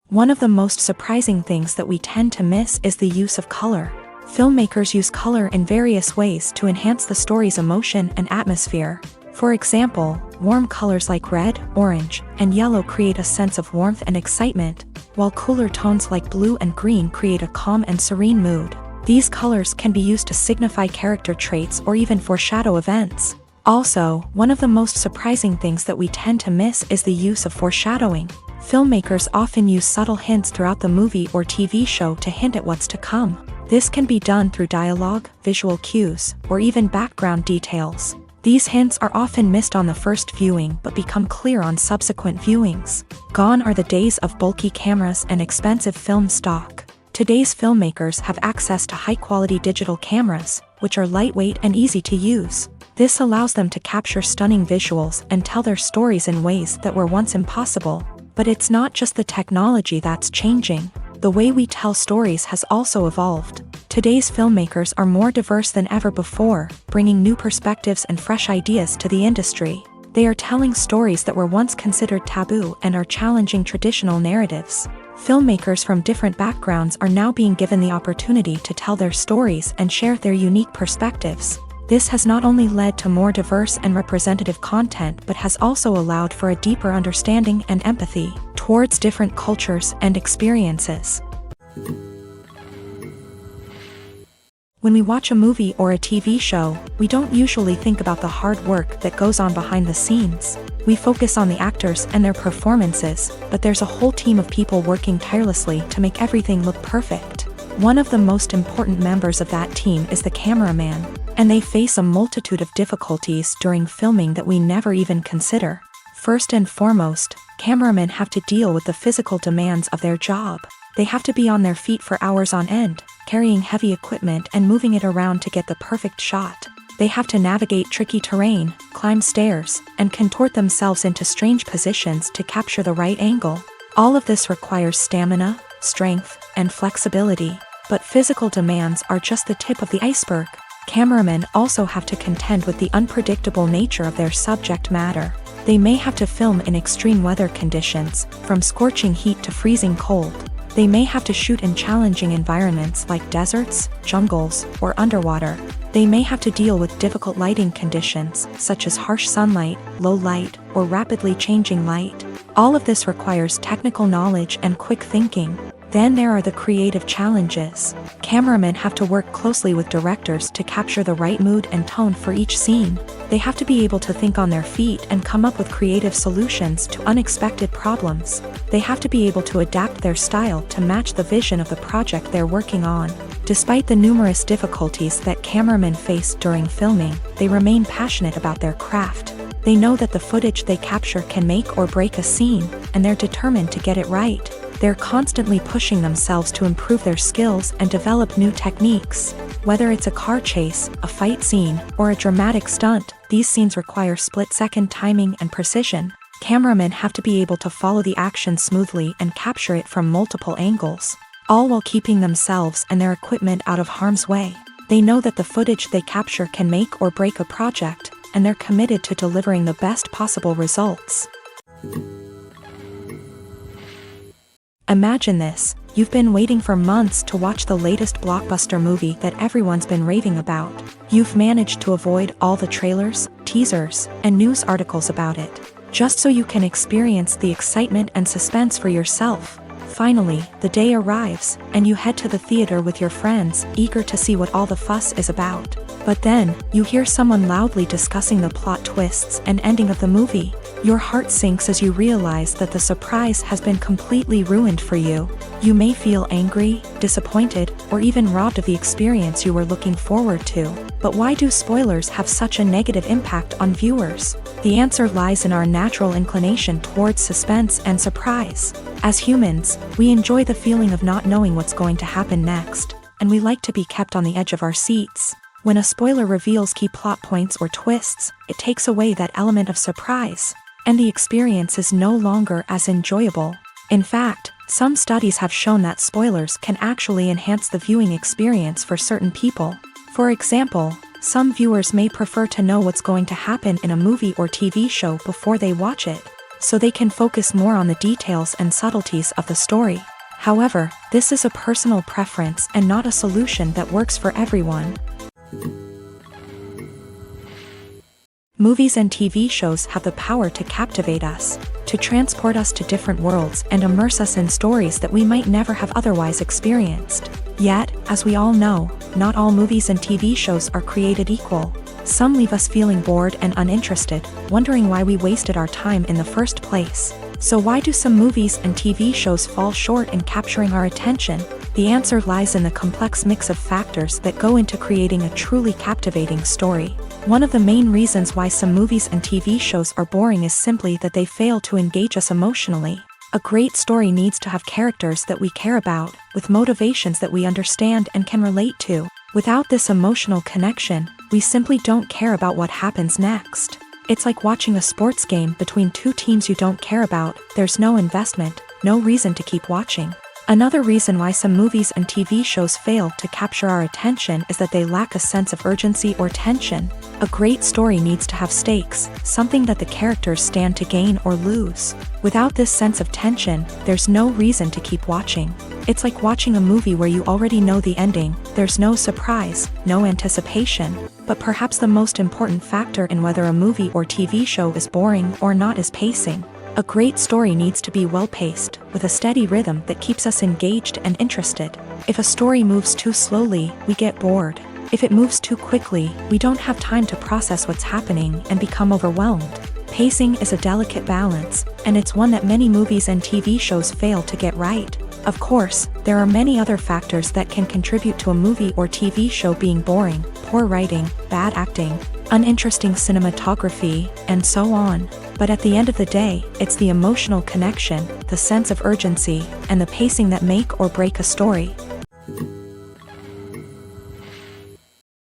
Speaker 1: One of the most surprising things that we tend to miss is the use of color. Filmmakers use color in various ways to enhance the story's emotion and atmosphere. For example, warm colors like red, orange, and yellow create a sense of warmth and excitement, while cooler tones like blue and green create a calm and serene mood. These colors can be used to signify character traits or even foreshadow events. Also, one of the most surprising things that we tend to miss is the use of foreshadowing. Filmmakers often use subtle hints throughout the movie or TV show to hint at what's to come. This can be done through dialogue, visual cues, or even background details. These hints are often missed on the first viewing but become clear on subsequent viewings. Gone are the days of bulky cameras and expensive film stock. Today's filmmakers have access to high-quality digital cameras, which are lightweight and easy to use. This allows them to capture stunning visuals and tell their stories in ways that were once impossible. But it's not just the technology that's changing. The way we tell stories has also evolved. Today's filmmakers are more diverse than ever before, bringing new perspectives and fresh ideas to the industry. They are telling stories that were once considered taboo and are challenging traditional narratives. Filmmakers from different backgrounds are now being given the opportunity to tell their stories and share their unique perspectives. This has not only led to more diverse and representative content but has also allowed for a deeper understanding and empathy towards different cultures and experiences. When we watch a movie or a TV show, we don't usually think about the hard work that goes on behind the scenes. We focus on the actors and their performances, but there's a whole team of people working tirelessly to make everything look perfect. One of the most important members of that team is the cameraman, and they face a multitude of difficulties during filming that we never even consider. First and foremost, cameramen have to deal with the physical demands of their job. They have to be on their feet for hours on end, carrying heavy equipment and moving it around to get the perfect shot. They have to navigate tricky terrain, climb stairs, and contort themselves into strange positions to capture the right angle. All of this requires stamina, strength, and flexibility. But physical demands are just the tip of the iceberg. Cameramen also have to contend with the unpredictable nature of their subject matter. They may have to film in extreme weather conditions, from scorching heat to freezing cold. They may have to shoot in challenging environments like deserts, jungles, or underwater. They may have to deal with difficult lighting conditions, such as harsh sunlight, low light, or rapidly changing light. All of this requires technical knowledge and quick thinking. Then there are the creative challenges. Cameramen have to work closely with directors to capture the right mood and tone for each scene. They have to be able to think on their feet and come up with creative solutions to unexpected problems. They have to be able to adapt their style to match the vision of the project they're working on. Despite the numerous difficulties that cameramen face during filming, they remain passionate about their craft. They know that the footage they capture can make or break a scene, and they're determined to get it right. They're constantly pushing themselves to improve their skills and develop new techniques. Whether it's a car chase, a fight scene, or a dramatic stunt, these scenes require split-second timing and precision. Cameramen have to be able to follow the action smoothly and capture it from multiple angles, all while keeping themselves and their equipment out of harm's way. They know that the footage they capture can make or break a project, and they're committed to delivering the best possible results. Imagine this: you've been waiting for months to watch the latest blockbuster movie that everyone's been raving about. You've managed to avoid all the trailers, teasers, and news articles about it, just so you can experience the excitement and suspense for yourself. Finally, the day arrives, and you head to the theater with your friends, eager to see what all the fuss is about. But then, you hear someone loudly discussing the plot twists and ending of the movie. Your heart sinks as you realize that the surprise has been completely ruined for you. You may feel angry, disappointed, or even robbed of the experience you were looking forward to. But why do spoilers have such a negative impact on viewers? The answer lies in our natural inclination towards suspense and surprise. As humans, we enjoy the feeling of not knowing what's going to happen next, and we like to be kept on the edge of our seats. When a spoiler reveals key plot points or twists, it takes away that element of surprise, and the experience is no longer as enjoyable. In fact, some studies have shown that spoilers can actually enhance the viewing experience for certain people. For example, some viewers may prefer to know what's going to happen in a movie or TV show before they watch it, so they can focus more on the details and subtleties of the story. However, this is a personal preference and not a solution that works for everyone. Movies and TV shows have the power to captivate us, to transport us to different worlds and immerse us in stories that we might never have otherwise experienced. Yet, as we all know, not all movies and TV shows are created equal. Some leave us feeling bored and uninterested, wondering why we wasted our time in the first place. So why do some movies and TV shows fall short in capturing our attention? The answer lies in the complex mix of factors that go into creating a truly captivating story. One of the main reasons why some movies and TV shows are boring is simply that they fail to engage us emotionally. A great story needs to have characters that we care about, with motivations that we understand and can relate to. Without this emotional connection, we simply don't care about what happens next. It's like watching a sports game between two teams you don't care about. There's no investment, no reason to keep watching. Another reason why some movies and TV shows fail to capture our attention is that they lack a sense of urgency or tension. A great story needs to have stakes, something that the characters stand to gain or lose. Without this sense of tension, there's no reason to keep watching. It's like watching a movie where you already know the ending. There's no surprise, no anticipation. But perhaps the most important factor in whether a movie or TV show is boring or not is pacing. A great story needs to be well-paced, with a steady rhythm that keeps us engaged and interested. If a story moves too slowly, we get bored. If it moves too quickly, we don't have time to process what's happening and become overwhelmed. Pacing is a delicate balance, and it's one that many movies and TV shows fail to get right. Of course, there are many other factors that can contribute to a movie or TV show being boring: poor writing, bad acting, uninteresting cinematography, and so on. But at the end of the day, it's the emotional connection, the sense of urgency, and the pacing that make or break a story.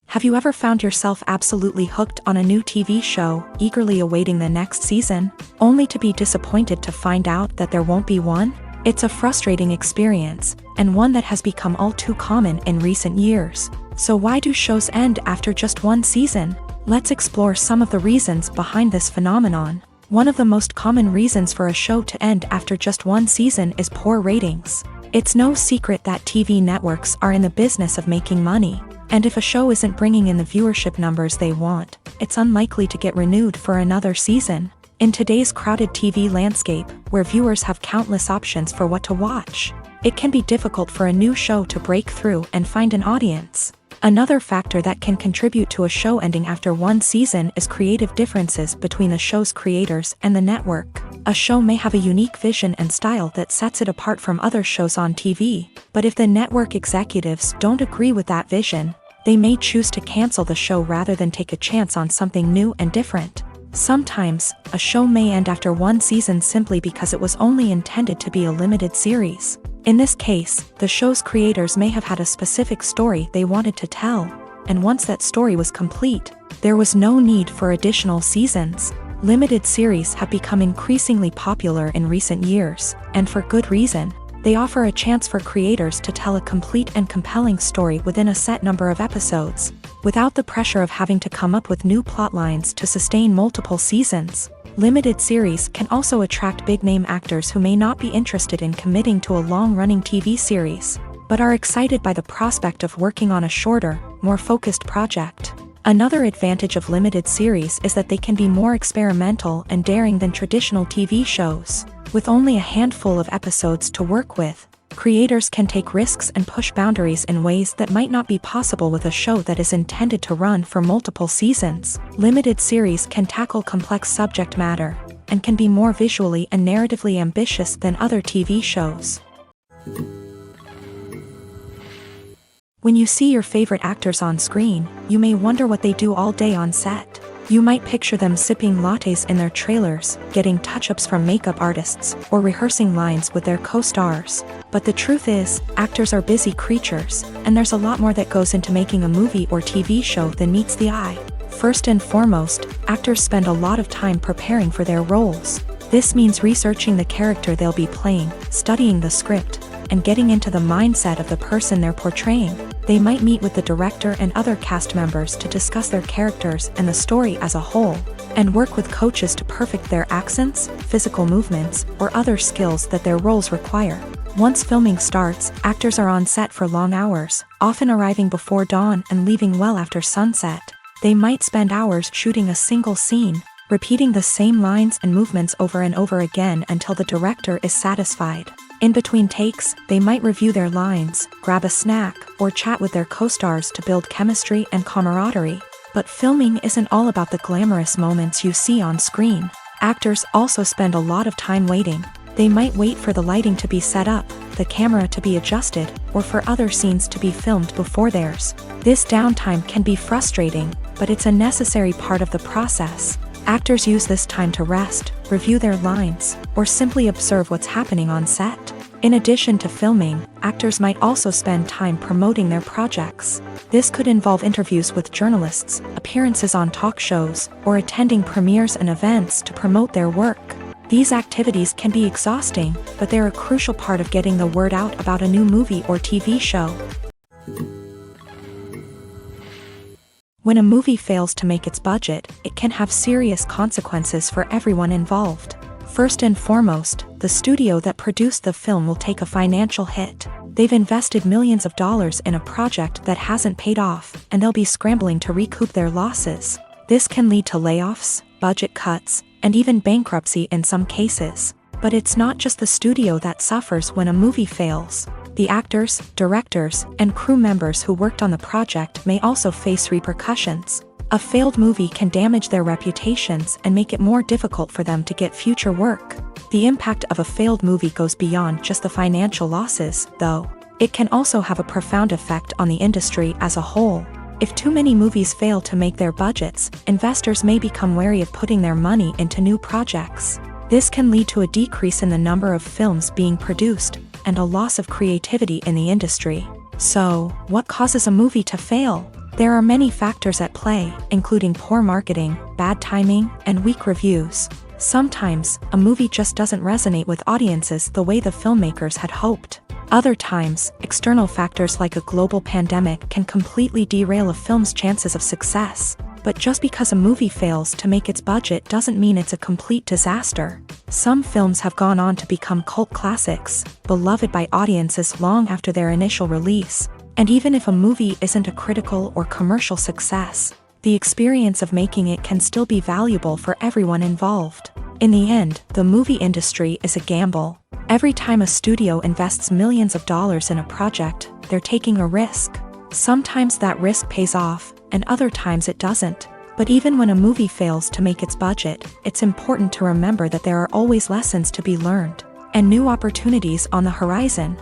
Speaker 1: Have you ever found yourself absolutely hooked on a new TV show, eagerly awaiting the next season, only to be disappointed to find out that there won't be one? It's a frustrating experience, and one that has become all too common in recent years. So why do shows end after just one season? Let's explore some of the reasons behind this phenomenon. One of the most common reasons for a show to end after just one season is poor ratings. It's no secret that TV networks are in the business of making money, and if a show isn't bringing in the viewership numbers they want, it's unlikely to get renewed for another season. In today's crowded TV landscape, where viewers have countless options for what to watch, it can be difficult for a new show to break through and find an audience. Another factor that can contribute to a show ending after one season is creative differences between the show's creators and the network. A show may have a unique vision and style that sets it apart from other shows on TV, but if the network executives don't agree with that vision, they may choose to cancel the show rather than take a chance on something new and different. Sometimes, a show may end after one season simply because it was only intended to be a limited series. In this case, the show's creators may have had a specific story they wanted to tell, and once that story was complete, there was no need for additional seasons. Limited series have become increasingly popular in recent years, and for good reason. They offer a chance for creators to tell a complete and compelling story within a set number of episodes, without the pressure of having to come up with new plotlines to sustain multiple seasons. Limited series can also attract big-name actors who may not be interested in committing to a long-running TV series, but are excited by the prospect of working on a shorter, more focused project. Another advantage of limited series is that they can be more experimental and daring than traditional TV shows. With only a handful of episodes to work with, creators can take risks and push boundaries in ways that might not be possible with a show that is intended to run for multiple seasons. Limited series can tackle complex subject matter and can be more visually and narratively ambitious than other TV shows. When you see your favorite actors on screen, you may wonder what they do all day on set. You might picture them sipping lattes in their trailers, getting touch-ups from makeup artists, or rehearsing lines with their co-stars. But the truth is, actors are busy creatures, and there's a lot more that goes into making a movie or TV show than meets the eye. First and foremost, actors spend a lot of time preparing for their roles. This means researching the character they'll be playing, studying the script, and getting into the mindset of the person they're portraying. They might meet with the director and other cast members to discuss their characters and the story as a whole, and work with coaches to perfect their accents, physical movements, or other skills that their roles require. Once filming starts, actors are on set for long hours, often arriving before dawn and leaving well after sunset. They might spend hours shooting a single scene, repeating the same lines and movements over and over again until the director is satisfied. In between takes, they might review their lines, grab a snack, or chat with their co-stars to build chemistry and camaraderie. But filming isn't all about the glamorous moments you see on screen. Actors also spend a lot of time waiting. They might wait for the lighting to be set up, the camera to be adjusted, or for other scenes to be filmed before theirs. This downtime can be frustrating, but it's a necessary part of the process. Actors use this time to rest, review their lines, or simply observe what's happening on set. In addition to filming, actors might also spend time promoting their projects. This could involve interviews with journalists, appearances on talk shows, or attending premieres and events to promote their work. These activities can be exhausting, but they're a crucial part of getting the word out about a new movie or TV show. When a movie fails to make its budget, it can have serious consequences for everyone involved. First and foremost, the studio that produced the film will take a financial hit. They've invested millions of dollars in a project that hasn't paid off, and they'll be scrambling to recoup their losses. This can lead to layoffs, budget cuts, and even bankruptcy in some cases. But it's not just the studio that suffers when a movie fails. The actors, directors, and crew members who worked on the project may also face repercussions. A failed movie can damage their reputations and make it more difficult for them to get future work. The impact of a failed movie goes beyond just the financial losses, though. It can also have a profound effect on the industry as a whole. If too many movies fail to make their budgets, investors may become wary of putting their money into new projects. This can lead to a decrease in the number of films being produced, and a loss of creativity in the industry. So, what causes a movie to fail? There are many factors at play, including poor marketing, bad timing, and weak reviews. Sometimes, a movie just doesn't resonate with audiences the way the filmmakers had hoped. Other times, external factors like a global pandemic can completely derail a film's chances of success. But just because a movie fails to make its budget doesn't mean it's a complete disaster. Some films have gone on to become cult classics, beloved by audiences long after their initial release. And even if a movie isn't a critical or commercial success, the experience of making it can still be valuable for everyone involved. In the end, the movie industry is a gamble. Every time a studio invests millions of dollars in a project, they're taking a risk. Sometimes that risk pays off, and other times it doesn't. But even when a movie fails to make its budget, it's important to remember that there are always lessons to be learned, and new opportunities on the horizon.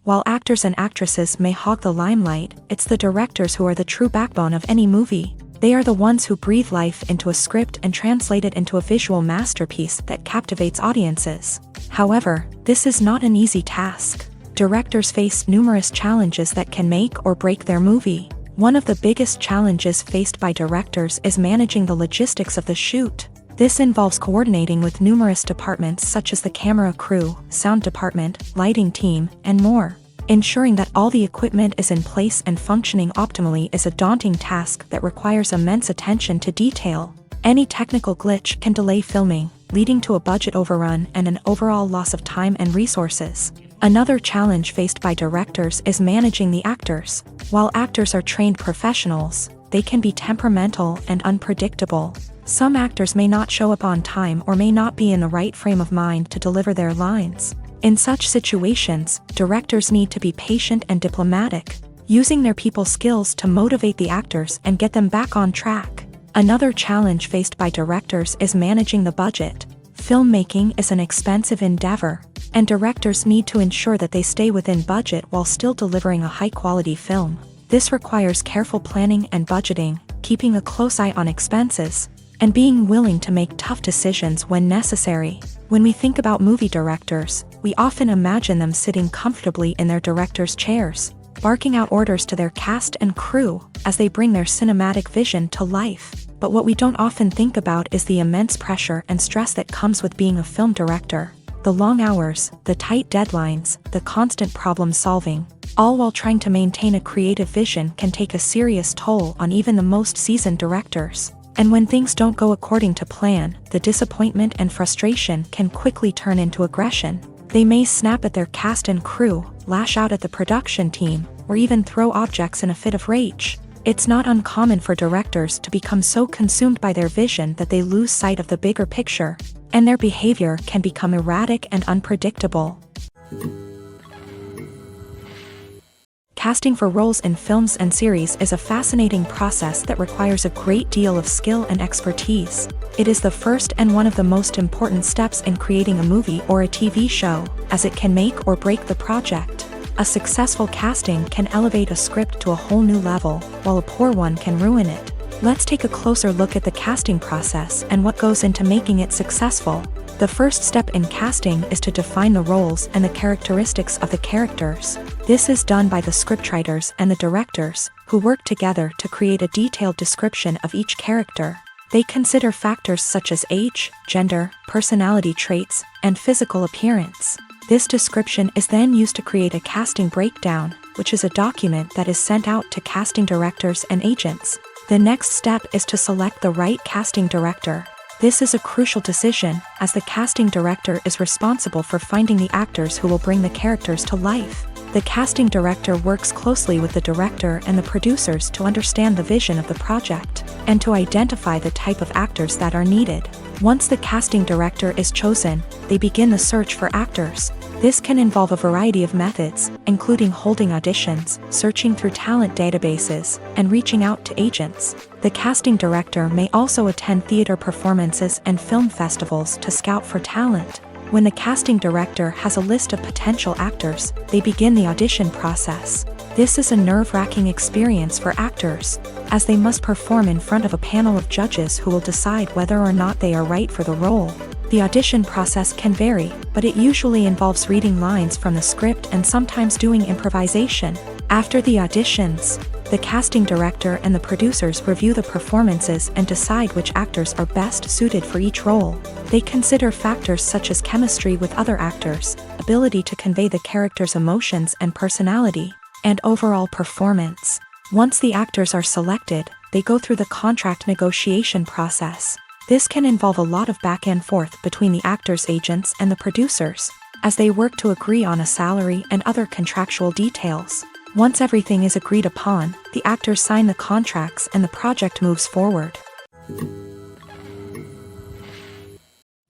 Speaker 1: While actors and actresses may hog the limelight, it's the directors who are the true backbone of any movie. They are the ones who breathe life into a script and translate it into a visual masterpiece that captivates audiences. However, this is not an easy task. Directors face numerous challenges that can make or break their movie. One of the biggest challenges faced by directors is managing the logistics of the shoot. This involves coordinating with numerous departments such as the camera crew, sound department, lighting team, and more. Ensuring that all the equipment is in place and functioning optimally is a daunting task that requires immense attention to detail. Any technical glitch can delay filming, leading to a budget overrun and an overall loss of time and resources. Another challenge faced by directors is managing the actors. While actors are trained professionals, they can be temperamental and unpredictable. Some actors may not show up on time or may not be in the right frame of mind to deliver their lines. In such situations, directors need to be patient and diplomatic, using their people skills to motivate the actors and get them back on track. Another challenge faced by directors is managing the budget. Filmmaking is an expensive endeavor, and directors need to ensure that they stay within budget while still delivering a high-quality film. This requires careful planning and budgeting, keeping a close eye on expenses, and being willing to make tough decisions when necessary. When we think about movie directors, we often imagine them sitting comfortably in their director's chairs, barking out orders to their cast and crew as they bring their cinematic vision to life. But what we don't often think about is the immense pressure and stress that comes with being a film director. The long hours, the tight deadlines, the constant problem solving, all while trying to maintain a creative vision can take a serious toll on even the most seasoned directors. And when things don't go according to plan, the disappointment and frustration can quickly turn into aggression. They may snap at their cast and crew, lash out at the production team, or even throw objects in a fit of rage. It's not uncommon for directors to become so consumed by their vision that they lose sight of the bigger picture, and their behavior can become erratic and unpredictable. Casting for roles in films and series is a fascinating process that requires a great deal of skill and expertise. It is the first and one of the most important steps in creating a movie or a TV show, as it can make or break the project. A successful casting can elevate a script to a whole new level, while a poor one can ruin it. Let's take a closer look at the casting process and what goes into making it successful. The first step in casting is to define the roles and the characteristics of the characters. This is done by the scriptwriters and the directors, who work together to create a detailed description of each character. They consider factors such as age, gender, personality traits, and physical appearance. This description is then used to create a casting breakdown, which is a document that is sent out to casting directors and agents. The next step is to select the right casting director. This is a crucial decision, as the casting director is responsible for finding the actors who will bring the characters to life. The casting director works closely with the director and the producers to understand the vision of the project, and to identify the type of actors that are needed. Once the casting director is chosen, they begin the search for actors. This can involve a variety of methods, including holding auditions, searching through talent databases, and reaching out to agents. The casting director may also attend theater performances and film festivals to scout for talent. When the casting director has a list of potential actors, they begin the audition process. This is a nerve-wracking experience for actors, as they must perform in front of a panel of judges who will decide whether or not they are right for the role. The audition process can vary, but it usually involves reading lines from the script and sometimes doing improvisation. After the auditions, the casting director and the producers review the performances and decide which actors are best suited for each role. They consider factors such as chemistry with other actors, ability to convey the character's emotions and personality, and overall performance. Once the actors are selected, they go through the contract negotiation process. This can involve a lot of back and forth between the actors' agents and the producers, as they work to agree on a salary and other contractual details. Once everything is agreed upon, the actors sign the contracts and the project moves forward.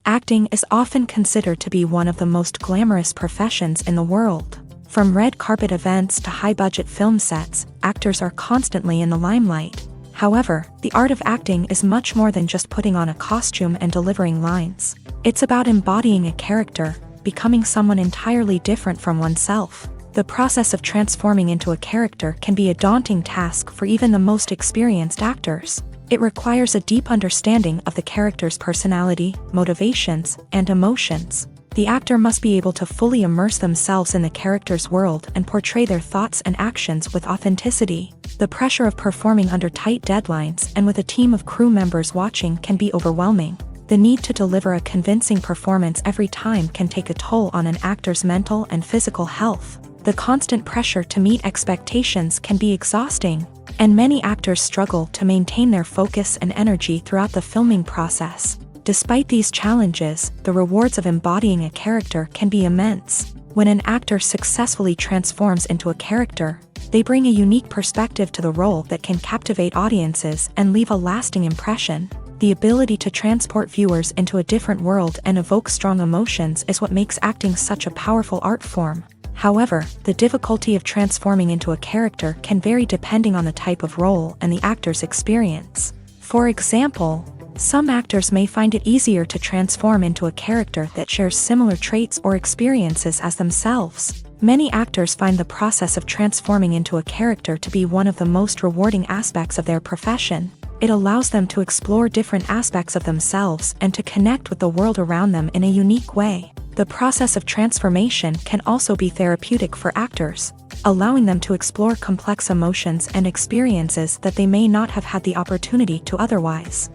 Speaker 1: Acting is often considered to be one of the most glamorous professions in the world. From red carpet events to high-budget film sets, actors are constantly in the limelight. However, the art of acting is much more than just putting on a costume and delivering lines. It's about embodying a character, becoming someone entirely different from oneself. The process of transforming into a character can be a daunting task for even the most experienced actors. It requires a deep understanding of the character's personality, motivations, and emotions. The actor must be able to fully immerse themselves in the character's world and portray their thoughts and actions with authenticity. The pressure of performing under tight deadlines and with a team of crew members watching can be overwhelming. The need to deliver a convincing performance every time can take a toll on an actor's mental and physical health. The constant pressure to meet expectations can be exhausting, and many actors struggle to maintain their focus and energy throughout the filming process. Despite these challenges, the rewards of embodying a character can be immense. When an actor successfully transforms into a character, they bring a unique perspective to the role that can captivate audiences and leave a lasting impression. The ability to transport viewers into a different world and evoke strong emotions is what makes acting such a powerful art form. However, the difficulty of transforming into a character can vary depending on the type of role and the actor's experience. For example, some actors may find it easier to transform into a character that shares similar traits or experiences as themselves. Many actors find the process of transforming into a character to be one of the most rewarding aspects of their profession. It allows them to explore different aspects of themselves and to connect with the world around them in a unique way. The process of transformation can also be therapeutic for actors, allowing them to explore complex emotions and experiences that they may not have had the opportunity to otherwise.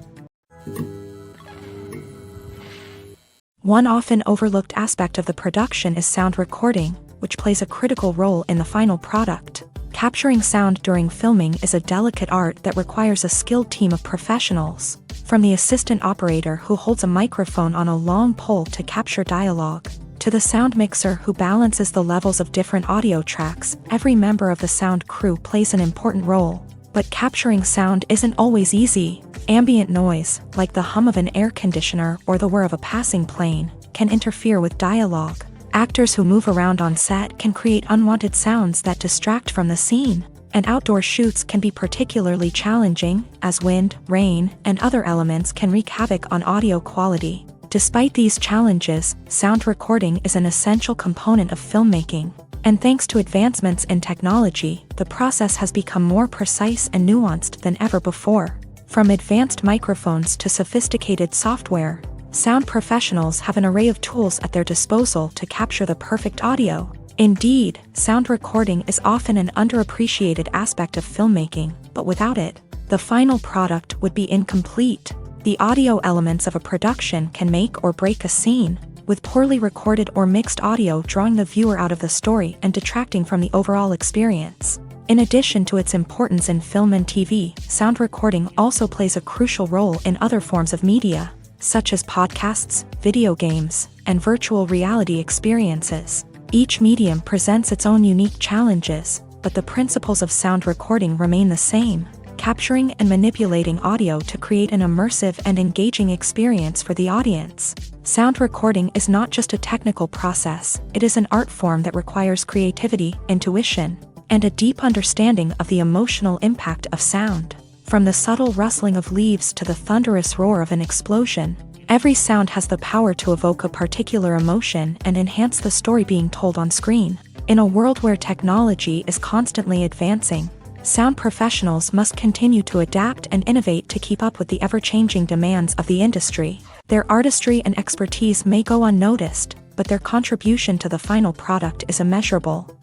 Speaker 1: One often overlooked aspect of the production is sound recording, which plays a critical role in the final product. Capturing sound during filming is a delicate art that requires a skilled team of professionals. From the assistant operator who holds a microphone on a long pole to capture dialogue, to the sound mixer who balances the levels of different audio tracks, every member of the sound crew plays an important role. But capturing sound isn't always easy. Ambient noise, like the hum of an air conditioner or the whir of a passing plane, can interfere with dialogue. Actors who move around on set can create unwanted sounds that distract from the scene, and outdoor shoots can be particularly challenging, as wind, rain, and other elements can wreak havoc on audio quality. Despite these challenges, sound recording is an essential component of filmmaking, and thanks to advancements in technology, the process has become more precise and nuanced than ever before. From advanced microphones to sophisticated software, sound professionals have an array of tools at their disposal to capture the perfect audio. Indeed, sound recording is often an underappreciated aspect of filmmaking, but without it, the final product would be incomplete. The audio elements of a production can make or break a scene, with poorly recorded or mixed audio drawing the viewer out of the story and detracting from the overall experience. In addition to its importance in film and TV, sound recording also plays a crucial role in other forms of media, such as podcasts, video games, and virtual reality experiences. Each medium presents its own unique challenges, but the principles of sound recording remain the same, capturing and manipulating audio to create an immersive and engaging experience for the audience. Sound recording is not just a technical process, it is an art form that requires creativity, intuition, and a deep understanding of the emotional impact of sound. From the subtle rustling of leaves to the thunderous roar of an explosion, every sound has the power to evoke a particular emotion and enhance the story being told on screen. In a world where technology is constantly advancing, sound professionals must continue to adapt and innovate to keep up with the ever-changing demands of the industry. Their artistry and expertise may go unnoticed, but their contribution to the final product is immeasurable.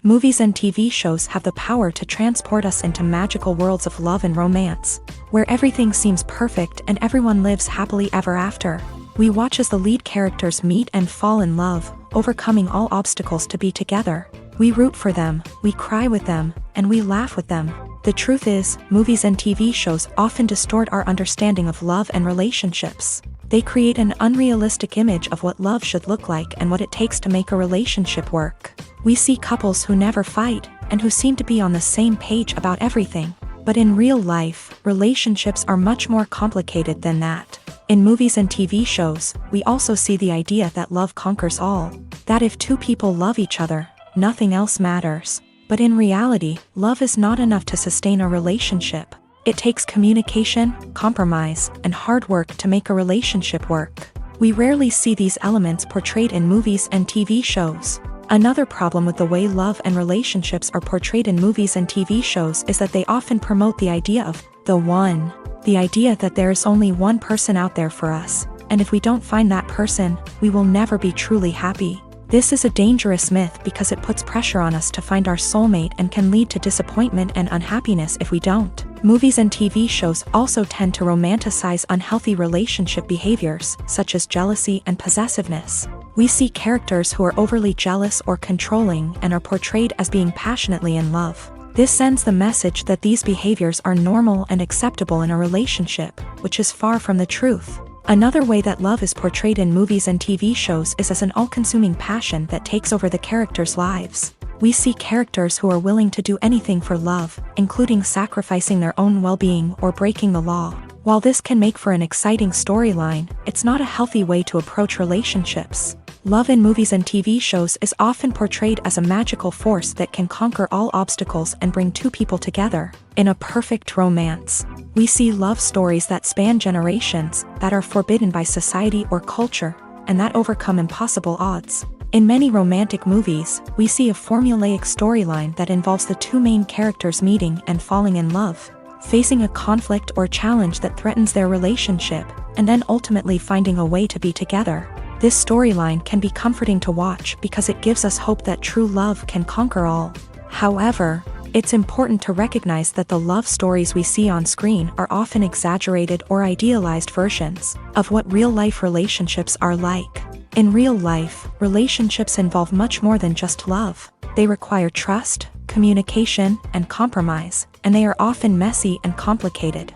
Speaker 1: Movies and TV shows have the power to transport us into magical worlds of love and romance, where everything seems perfect and everyone lives happily ever after. We watch as the lead characters meet and fall in love, overcoming all obstacles to be together. We root for them, we cry with them, and we laugh with them. The truth is, movies and TV shows often distort our understanding of love and relationships. They create an unrealistic image of what love should look like and what it takes to make a relationship work. We see couples who never fight, and who seem to be on the same page about everything. But in real life, relationships are much more complicated than that. In movies and TV shows, we also see the idea that love conquers all. That if two people love each other, nothing else matters. But in reality, love is not enough to sustain a relationship. It takes communication, compromise, and hard work to make a relationship work. We rarely see these elements portrayed in movies and TV shows. Another problem with the way love and relationships are portrayed in movies and TV shows is that they often promote the idea of the one. The idea that there is only one person out there for us, and if we don't find that person, we will never be truly happy. This is a dangerous myth because it puts pressure on us to find our soulmate and can lead to disappointment and unhappiness if we don't. Movies and TV shows also tend to romanticize unhealthy relationship behaviors, such as jealousy and possessiveness. We see characters who are overly jealous or controlling and are portrayed as being passionately in love. This sends the message that these behaviors are normal and acceptable in a relationship, which is far from the truth. Another way that love is portrayed in movies and TV shows is as an all-consuming passion that takes over the characters' lives. We see characters who are willing to do anything for love, including sacrificing their own well-being or breaking the law. While this can make for an exciting storyline, it's not a healthy way to approach relationships. Love in movies and TV shows is often portrayed as a magical force that can conquer all obstacles and bring two people together in a perfect romance. We see love stories that span generations, that are forbidden by society or culture, and that overcome impossible odds. In many romantic movies, we see a formulaic storyline that involves the two main characters meeting and falling in love, facing a conflict or challenge that threatens their relationship, and then ultimately finding a way to be together. This storyline can be comforting to watch because it gives us hope that true love can conquer all. However, it's important to recognize that the love stories we see on screen are often exaggerated or idealized versions of what real-life relationships are like. In real life, relationships involve much more than just love. They require trust, communication, and compromise, and they are often messy and complicated.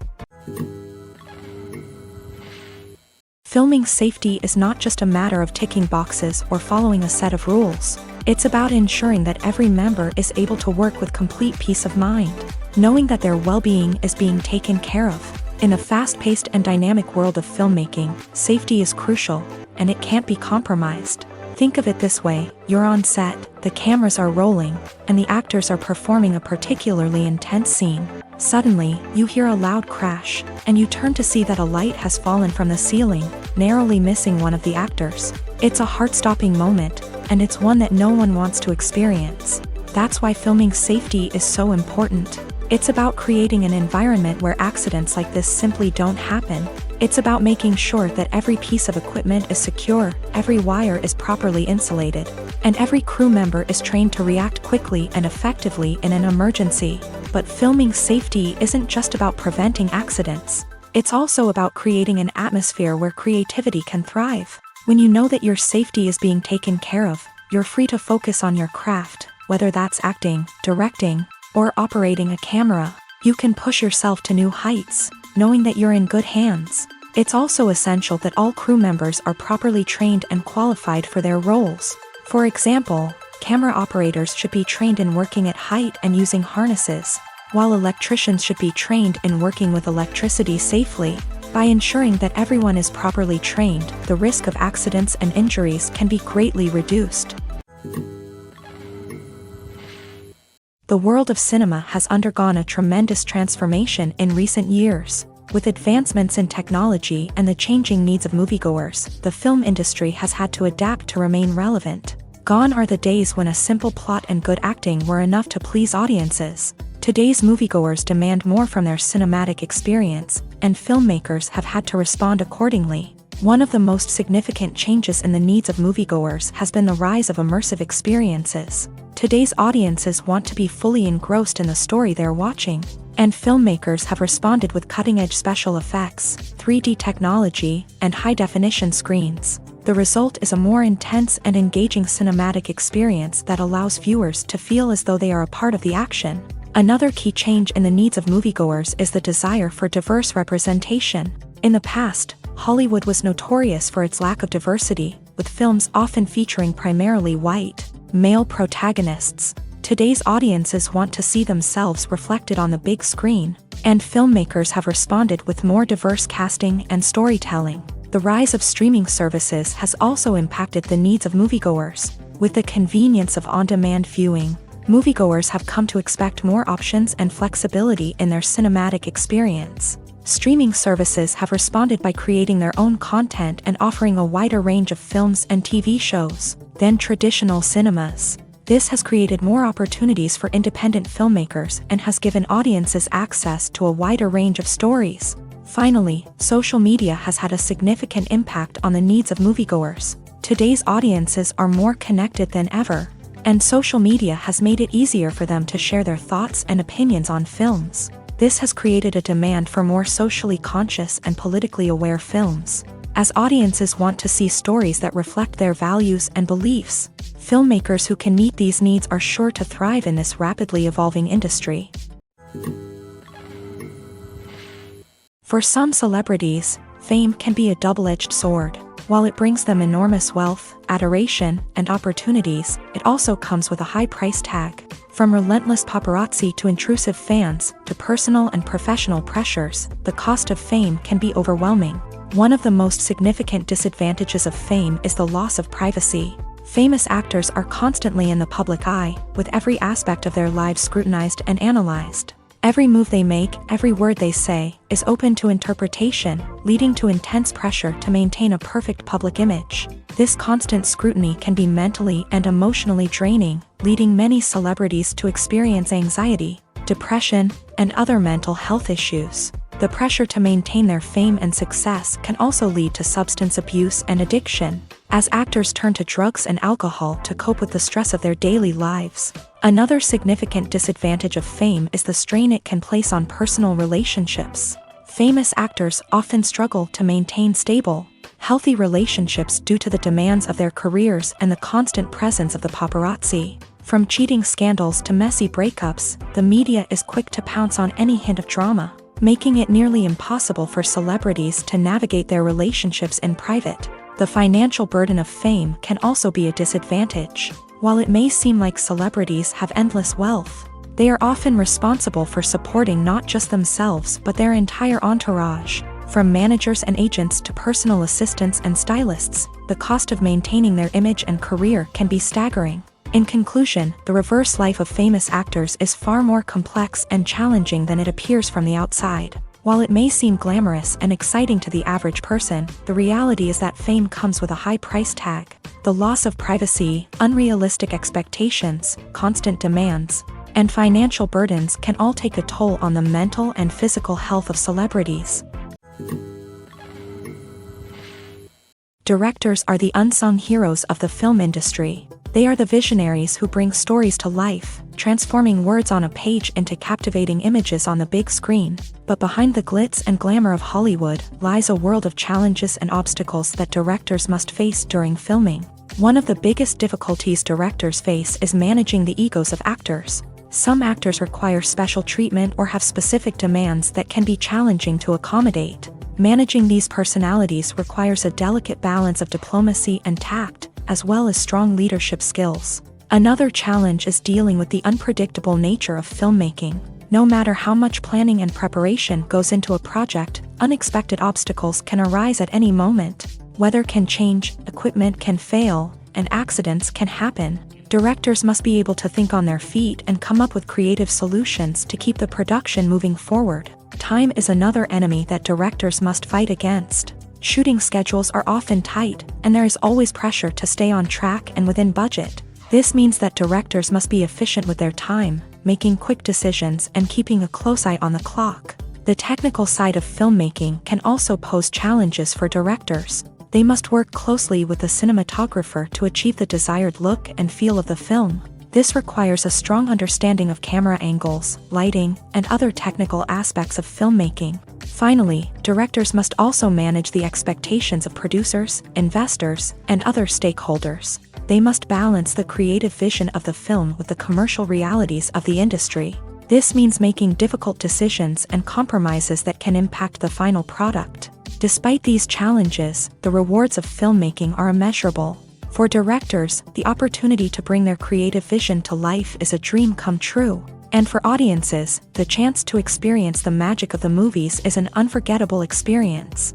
Speaker 1: Filming safety is not just a matter of ticking boxes or following a set of rules. It's about ensuring that every member is able to work with complete peace of mind, knowing that their well-being is being taken care of. In a fast-paced and dynamic world of filmmaking, safety is crucial, and it can't be compromised. Think of it this way: you're on set, the cameras are rolling, and the actors are performing a particularly intense scene. Suddenly, you hear a loud crash, and you turn to see that a light has fallen from the ceiling, narrowly missing one of the actors. It's a heart-stopping moment, and it's one that no one wants to experience. That's why filming safety is so important. It's about creating an environment where accidents like this simply don't happen. It's about making sure that every piece of equipment is secure, every wire is properly insulated, and every crew member is trained to react quickly and effectively in an emergency. But filming safety isn't just about preventing accidents. It's also about creating an atmosphere where creativity can thrive. When you know that your safety is being taken care of, you're free to focus on your craft, whether that's acting, directing, or operating a camera. You can push yourself to new heights, knowing that you're in good hands. It's also essential that all crew members are properly trained and qualified for their roles. For example, camera operators should be trained in working at height and using harnesses, while electricians should be trained in working with electricity safely. By ensuring that everyone is properly trained, the risk of accidents and injuries can be greatly reduced. The world of cinema has undergone a tremendous transformation in recent years. With advancements in technology and the changing needs of moviegoers, the film industry has had to adapt to remain relevant. Gone are the days when a simple plot and good acting were enough to please audiences. Today's moviegoers demand more from their cinematic experience, and filmmakers have had to respond accordingly. One of the most significant changes in the needs of moviegoers has been the rise of immersive experiences. Today's audiences want to be fully engrossed in the story they're watching, and filmmakers have responded with cutting-edge special effects, 3D technology, and high-definition screens. The result is a more intense and engaging cinematic experience that allows viewers to feel as though they are a part of the action. Another key change in the needs of moviegoers is the desire for diverse representation. In the past, Hollywood was notorious for its lack of diversity, with films often featuring primarily white, male protagonists. Today's audiences want to see themselves reflected on the big screen, and filmmakers have responded with more diverse casting and storytelling. The rise of streaming services has also impacted the needs of moviegoers. With the convenience of on-demand viewing, moviegoers have come to expect more options and flexibility in their cinematic experience. Streaming services have responded by creating their own content and offering a wider range of films and TV shows than traditional cinemas. This has created more opportunities for independent filmmakers and has given audiences access to a wider range of stories. Finally, social media has had a significant impact on the needs of moviegoers. Today's audiences are more connected than ever, and social media has made it easier for them to share their thoughts and opinions on films. This has created a demand for more socially conscious and politically aware films. As audiences want to see stories that reflect their values and beliefs, filmmakers who can meet these needs are sure to thrive in this rapidly evolving industry. For some celebrities, fame can be a double-edged sword. While it brings them enormous wealth, adoration, and opportunities, it also comes with a high price tag. From relentless paparazzi to intrusive fans, to personal and professional pressures, the cost of fame can be overwhelming. One of the most significant disadvantages of fame is the loss of privacy. Famous actors are constantly in the public eye, with every aspect of their lives scrutinized and analyzed. Every move they make, every word they say, is open to interpretation, leading to intense pressure to maintain a perfect public image. This constant scrutiny can be mentally and emotionally draining, leading many celebrities to experience anxiety, depression, and other mental health issues. The pressure to maintain their fame and success can also lead to substance abuse and addiction, as actors turn to drugs and alcohol to cope with the stress of their daily lives. Another significant disadvantage of fame is the strain it can place on personal relationships. Famous actors often struggle to maintain stable, healthy relationships due to the demands of their careers and the constant presence of the paparazzi. From cheating scandals to messy breakups, the media is quick to pounce on any hint of drama, making it nearly impossible for celebrities to navigate their relationships in private. The financial burden of fame can also be a disadvantage. While it may seem like celebrities have endless wealth, they are often responsible for supporting not just themselves but their entire entourage. From managers and agents to personal assistants and stylists, the cost of maintaining their image and career can be staggering. In conclusion, the reverse life of famous actors is far more complex and challenging than it appears from the outside. While it may seem glamorous and exciting to the average person, the reality is that fame comes with a high price tag. The loss of privacy, unrealistic expectations, constant demands, and financial burdens can all take a toll on the mental and physical health of celebrities. Directors are the unsung heroes of the film industry. They are the visionaries who bring stories to life, transforming words on a page into captivating images on the big screen. But behind the glitz and glamour of Hollywood lies a world of challenges and obstacles that directors must face during filming. One of the biggest difficulties directors face is managing the egos of actors. Some actors require special treatment or have specific demands that can be challenging to accommodate. Managing these personalities requires a delicate balance of diplomacy and tact, as well as strong leadership skills. Another challenge is dealing with the unpredictable nature of filmmaking. No matter how much planning and preparation goes into a project, unexpected obstacles can arise at any moment. Weather can change, equipment can fail, and accidents can happen. Directors must be able to think on their feet and come up with creative solutions to keep the production moving forward. Time is another enemy that directors must fight against. Shooting schedules are often tight, and there is always pressure to stay on track and within budget. This means that directors must be efficient with their time, making quick decisions and keeping a close eye on the clock. The technical side of filmmaking can also pose challenges for directors. They must work closely with the cinematographer to achieve the desired look and feel of the film. This requires a strong understanding of camera angles, lighting, and other technical aspects of filmmaking. Finally, directors must also manage the expectations of producers, investors, and other stakeholders. They must balance the creative vision of the film with the commercial realities of the industry. This means making difficult decisions and compromises that can impact the final product. Despite these challenges, the rewards of filmmaking are immeasurable. For directors, the opportunity to bring their creative vision to life is a dream come true. And for audiences, the chance to experience the magic of the movies is an unforgettable experience.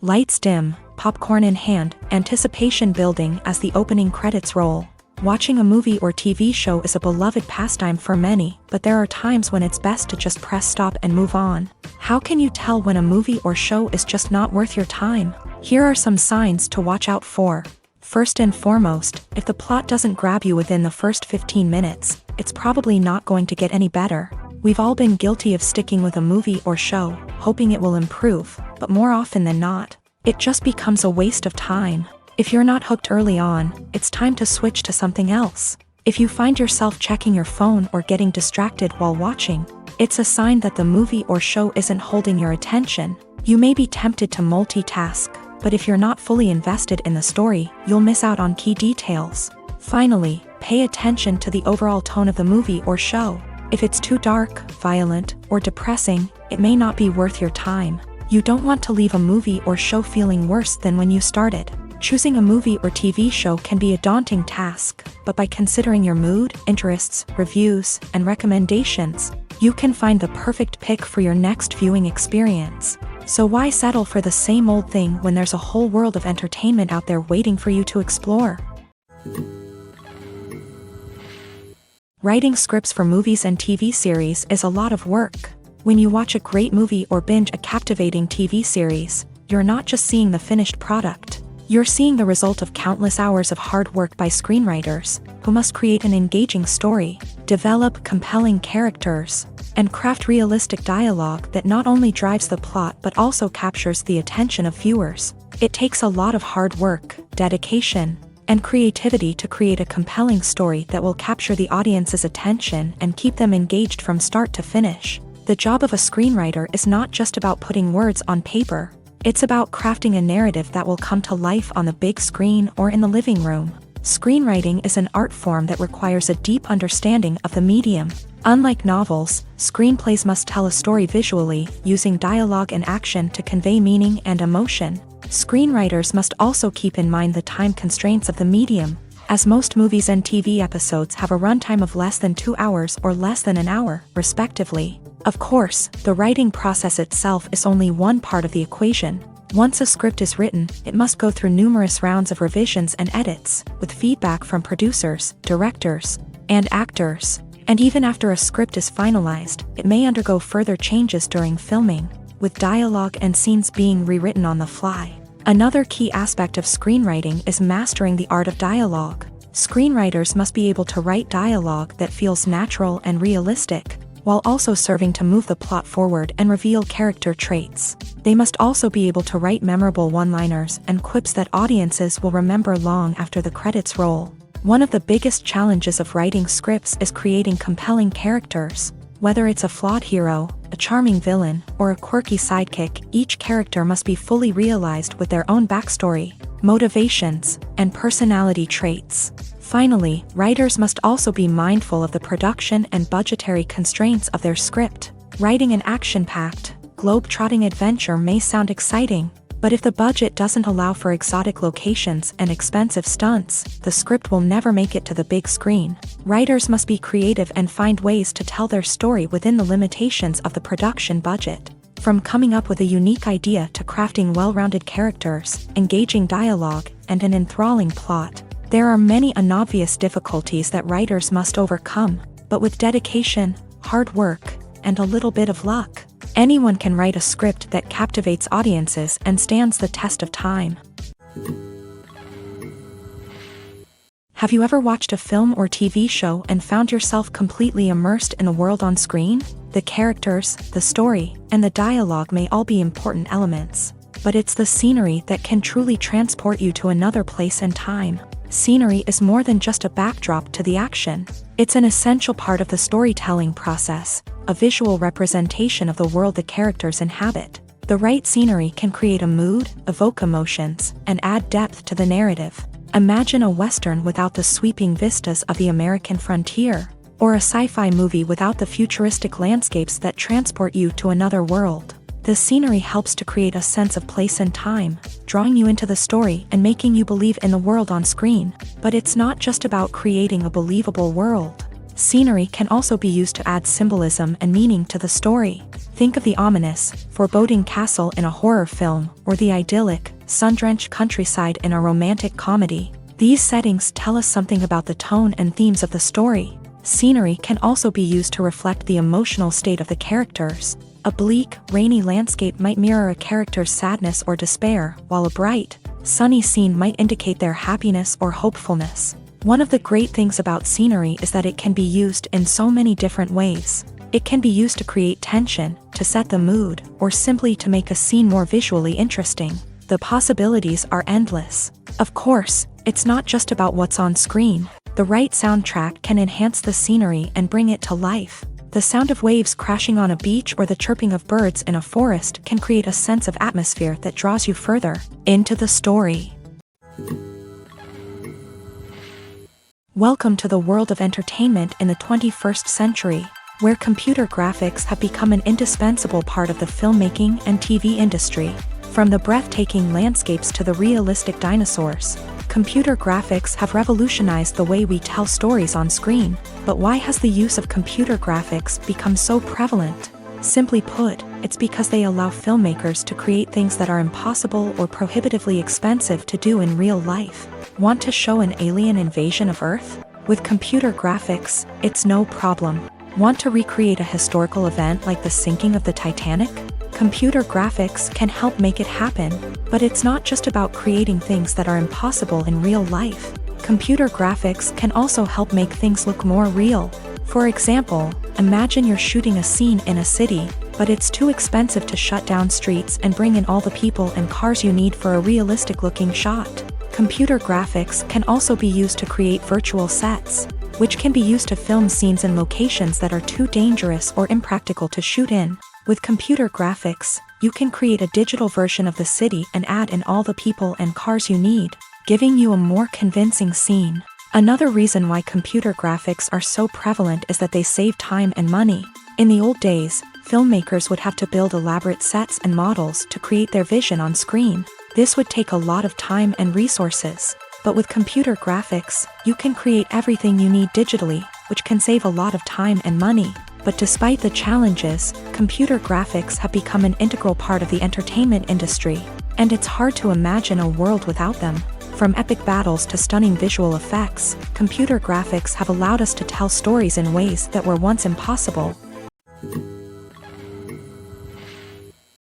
Speaker 1: Lights dim, popcorn in hand, anticipation building as the opening credits roll. Watching a movie or TV show is a beloved pastime for many, but there are times when it's best to just press stop and move on. How can you tell when a movie or show is just not worth your time? Here are some signs to watch out for. First and foremost, if the plot doesn't grab you within the first 15 minutes, it's probably not going to get any better. We've all been guilty of sticking with a movie or show, hoping it will improve, but more often than not, it just becomes a waste of time. If you're not hooked early on, it's time to switch to something else. If you find yourself checking your phone or getting distracted while watching, it's a sign that the movie or show isn't holding your attention. You may be tempted to multitask, but if you're not fully invested in the story, you'll miss out on key details. Finally, pay attention to the overall tone of the movie or show. If it's too dark, violent, or depressing, it may not be worth your time. You don't want to leave a movie or show feeling worse than when you started. Choosing a movie or TV show can be a daunting task, but by considering your mood, interests, reviews, and recommendations, you can find the perfect pick for your next viewing experience. So why settle for the same old thing when there's a whole world of entertainment out there waiting for you to explore? Writing scripts for movies and TV series is a lot of work. When you watch a great movie or binge a captivating TV series, you're not just seeing the finished product. You're seeing the result of countless hours of hard work by screenwriters, who must create an engaging story, develop compelling characters, and craft realistic dialogue that not only drives the plot but also captures the attention of viewers. It takes a lot of hard work, dedication, and creativity to create a compelling story that will capture the audience's attention and keep them engaged from start to finish. The job of a screenwriter is not just about putting words on paper. It's about crafting a narrative that will come to life on the big screen or in the living room. Screenwriting is an art form that requires a deep understanding of the medium. Unlike novels, screenplays must tell a story visually, using dialogue and action to convey meaning and emotion. Screenwriters must also keep in mind the time constraints of the medium, as most movies and TV episodes have a runtime of less than 2 hours or less than an hour, respectively. Of course, the writing process itself is only one part of the equation. Once a script is written, it must go through numerous rounds of revisions and edits, with feedback from producers, directors, and actors. And even after a script is finalized, it may undergo further changes during filming, with dialogue and scenes being rewritten on the fly. Another key aspect of screenwriting is mastering the art of dialogue. Screenwriters must be able to write dialogue that feels natural and realistic, while also serving to move the plot forward and reveal character traits. They must also be able to write memorable one-liners and quips that audiences will remember long after the credits roll. One of the biggest challenges of writing scripts is creating compelling characters. Whether it's a flawed hero, a charming villain, or a quirky sidekick, each character must be fully realized with their own backstory, motivations, and personality traits. Finally, writers must also be mindful of the production and budgetary constraints of their script. Writing an action-packed, globe-trotting adventure may sound exciting, but if the budget doesn't allow for exotic locations and expensive stunts, the script will never make it to the big screen. Writers must be creative and find ways to tell their story within the limitations of the production budget. From coming up with a unique idea to crafting well-rounded characters, engaging dialogue, and an enthralling plot, there are many unobvious difficulties that writers must overcome, but with dedication, hard work, and a little bit of luck, anyone can write a script that captivates audiences and stands the test of time. Have you ever watched a film or TV show and found yourself completely immersed in the world on screen? The characters, the story, and the dialogue may all be important elements, but it's the scenery that can truly transport you to another place and time. Scenery is more than just a backdrop to the action. It's an essential part of the storytelling process, a visual representation of the world the characters inhabit. The right scenery can create a mood, evoke emotions, and add depth to the narrative. Imagine a Western without the sweeping vistas of the American frontier, or a sci-fi movie without the futuristic landscapes that transport you to another world. The scenery helps to create a sense of place and time, drawing you into the story and making you believe in the world on screen. But it's not just about creating a believable world. Scenery can also be used to add symbolism and meaning to the story. Think of the ominous, foreboding castle in a horror film, or the idyllic, sun-drenched countryside in a romantic comedy. These settings tell us something about the tone and themes of the story. Scenery can also be used to reflect the emotional state of the characters. A bleak, rainy landscape might mirror a character's sadness or despair, while a bright, sunny scene might indicate their happiness or hopefulness. One of the great things about scenery is that it can be used in so many different ways. It can be used to create tension, to set the mood, or simply to make a scene more visually interesting. The possibilities are endless. Of course, it's not just about what's on screen. The right soundtrack can enhance the scenery and bring it to life. The sound of waves crashing on a beach or the chirping of birds in a forest can create a sense of atmosphere that draws you further into the story. Welcome to the world of entertainment in the 21st century. where computer graphics have become an indispensable part of the filmmaking and TV industry. From the breathtaking landscapes to the realistic dinosaurs, computer graphics have revolutionized the way we tell stories on screen. But why has the use of computer graphics become so prevalent? Simply put, it's because they allow filmmakers to create things that are impossible or prohibitively expensive to do in real life. Want to show an alien invasion of Earth? With computer graphics, it's no problem. Want to recreate a historical event like the sinking of the Titanic? Computer graphics can help make it happen, but it's not just about creating things that are impossible in real life. Computer graphics can also help make things look more real. For example, imagine you're shooting a scene in a city, but it's too expensive to shut down streets and bring in all the people and cars you need for a realistic-looking shot. Computer graphics can also be used to create virtual sets, which can be used to film scenes in locations that are too dangerous or impractical to shoot in. With computer graphics, you can create a digital version of the city and add in all the people and cars you need, giving you a more convincing scene. Another reason why computer graphics are so prevalent is that they save time and money. In the old days, filmmakers would have to build elaborate sets and models to create their vision on screen. This would take a lot of time and resources. But with computer graphics, you can create everything you need digitally, which can save a lot of time and money. But despite the challenges, computer graphics have become an integral part of the entertainment industry, and it's hard to imagine a world without them. From epic battles to stunning visual effects, computer graphics have allowed us to tell stories in ways that were once impossible.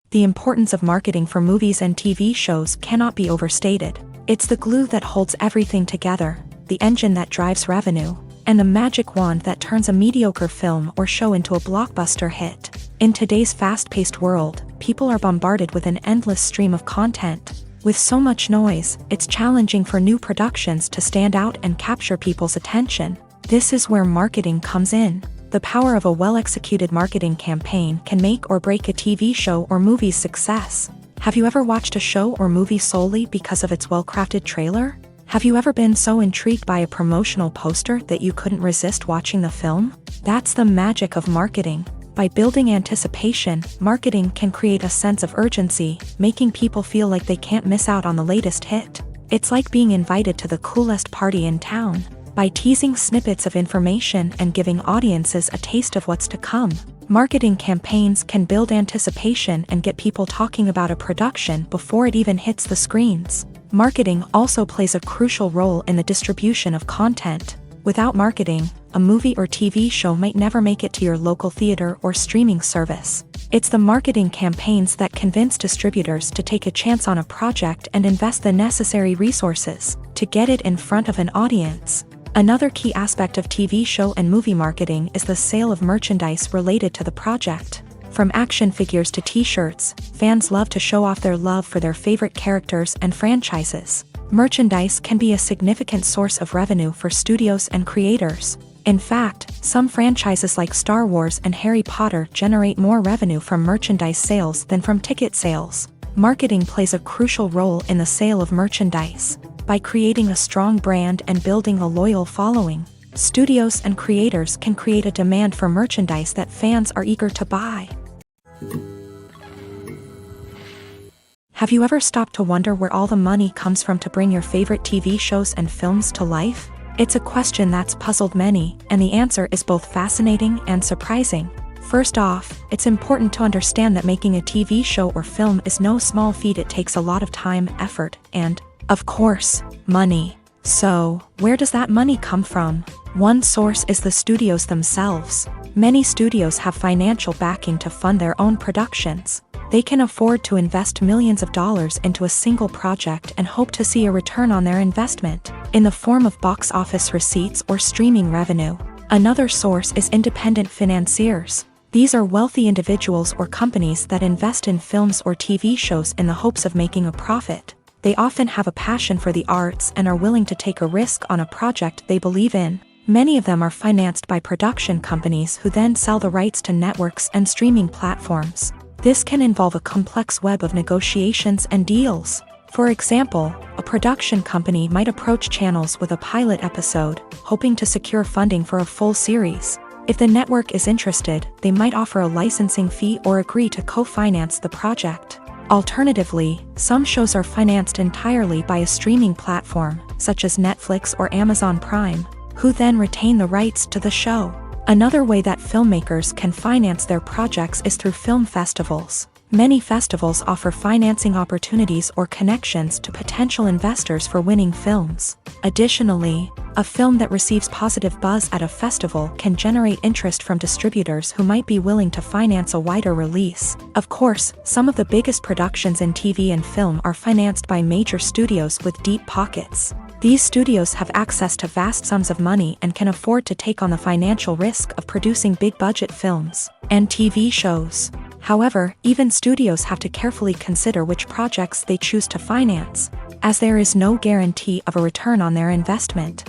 Speaker 1: The importance of marketing for movies and TV shows cannot be overstated. It's the glue that holds everything together, the engine that drives revenue, and the magic wand that turns a mediocre film or show into a blockbuster hit. In today's fast-paced world, people are bombarded with an endless stream of content. With so much noise, it's challenging for new productions to stand out and capture people's attention. This is where marketing comes in. The power of a well-executed marketing campaign can make or break a TV show or movie's success. Have you ever watched a show or movie solely because of its well-crafted trailer? Have you ever been so intrigued by a promotional poster that you couldn't resist watching the film? That's the magic of marketing. By building anticipation, marketing can create a sense of urgency, making people feel like they can't miss out on the latest hit. It's like being invited to the coolest party in town. By teasing snippets of information and giving audiences a taste of what's to come, marketing campaigns can build anticipation and get people talking about a production before it even hits the screens. Marketing also plays a crucial role in the distribution of content. Without marketing, a movie or TV show might never make it to your local theater or streaming service. It's the marketing campaigns that convince distributors to take a chance on a project and invest the necessary resources to get it in front of an audience. Another key aspect of TV show and movie marketing is the sale of merchandise related to the project. From action figures to t-shirts, fans love to show off their love for their favorite characters and franchises. Merchandise can be a significant source of revenue for studios and creators. In fact, some franchises like Star Wars and Harry Potter generate more revenue from merchandise sales than from ticket sales. Marketing plays a crucial role in the sale of merchandise. By creating a strong brand and building a loyal following, studios and creators can create a demand for merchandise that fans are eager to buy. Have you ever stopped to wonder where all the money comes from to bring your favorite TV shows and films to life? It's a question that's puzzled many, and the answer is both fascinating and surprising. First off, it's important to understand that making a TV show or film is no small feat. It takes a lot of time, effort, and, of course, money. So, where does that money come from? One source is the studios themselves. Many studios have financial backing to fund their own productions. They can afford to invest millions of dollars into a single project and hope to see a return on their investment, in the form of box office receipts or streaming revenue. Another source is independent financiers. These are wealthy individuals or companies that invest in films or TV shows in the hopes of making a profit. They often have a passion for the arts and are willing to take a risk on a project they believe in. Many of them are financed by production companies who then sell the rights to networks and streaming platforms. This can involve a complex web of negotiations and deals. For example, a production company might approach channels with a pilot episode, hoping to secure funding for a full series. If the network is interested, they might offer a licensing fee or agree to co-finance the project. Alternatively, some shows are financed entirely by a streaming platform, such as Netflix or Amazon Prime, who then retain the rights to the show. Another way that filmmakers can finance their projects is through film festivals. Many festivals offer financing opportunities or connections to potential investors for winning films. Additionally, a film that receives positive buzz at a festival can generate interest from distributors who might be willing to finance a wider release. Of course, some of the biggest productions in TV and film are financed by major studios with deep pockets. These studios have access to vast sums of money and can afford to take on the financial risk of producing big-budget films and TV shows. However, even studios have to carefully consider which projects they choose to finance, as there is no guarantee of a return on their investment.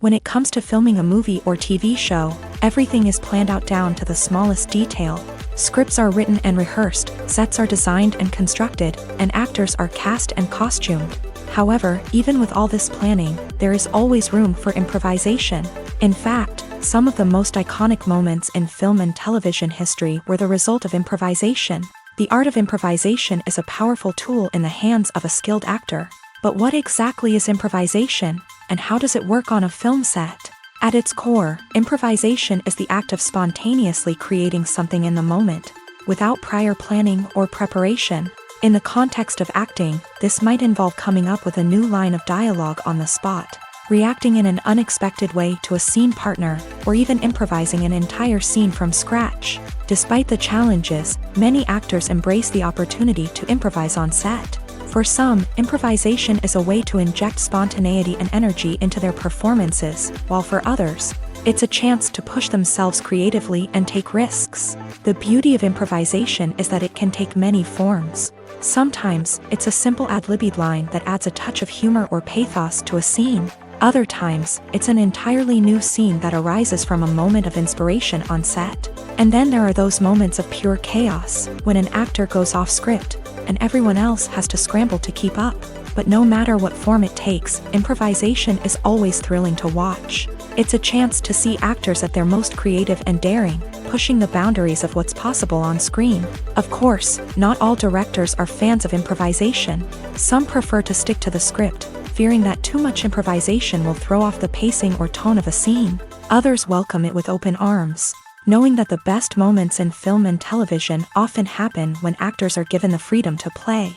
Speaker 1: When it comes to filming a movie or TV show, everything is planned out down to the smallest detail. Scripts are written and rehearsed, sets are designed and constructed, and actors are cast and costumed. However, even with all this planning, there is always room for improvisation. In fact, some of the most iconic moments in film and television history were the result of improvisation. The art of improvisation is a powerful tool in the hands of a skilled actor. But what exactly is improvisation, and how does it work on a film set? At its core, improvisation is the act of spontaneously creating something in the moment, without prior planning or preparation. In the context of acting, this might involve coming up with a new line of dialogue on the spot, reacting in an unexpected way to a scene partner, or even improvising an entire scene from scratch. Despite the challenges, many actors embrace the opportunity to improvise on set. For some, improvisation is a way to inject spontaneity and energy into their performances, while for others, it's a chance to push themselves creatively and take risks. The beauty of improvisation is that it can take many forms. Sometimes, it's a simple ad-libbed line that adds a touch of humor or pathos to a scene. Other times, it's an entirely new scene that arises from a moment of inspiration on set. And then there are those moments of pure chaos, when an actor goes off script, and everyone else has to scramble to keep up. But no matter what form it takes, improvisation is always thrilling to watch. It's a chance to see actors at their most creative and daring, pushing the boundaries of what's possible on screen. Of course, not all directors are fans of improvisation. Some prefer to stick to the script, fearing that too much improvisation will throw off the pacing or tone of a scene. Others welcome it with open arms, knowing that the best moments in film and television often happen when actors are given the freedom to play.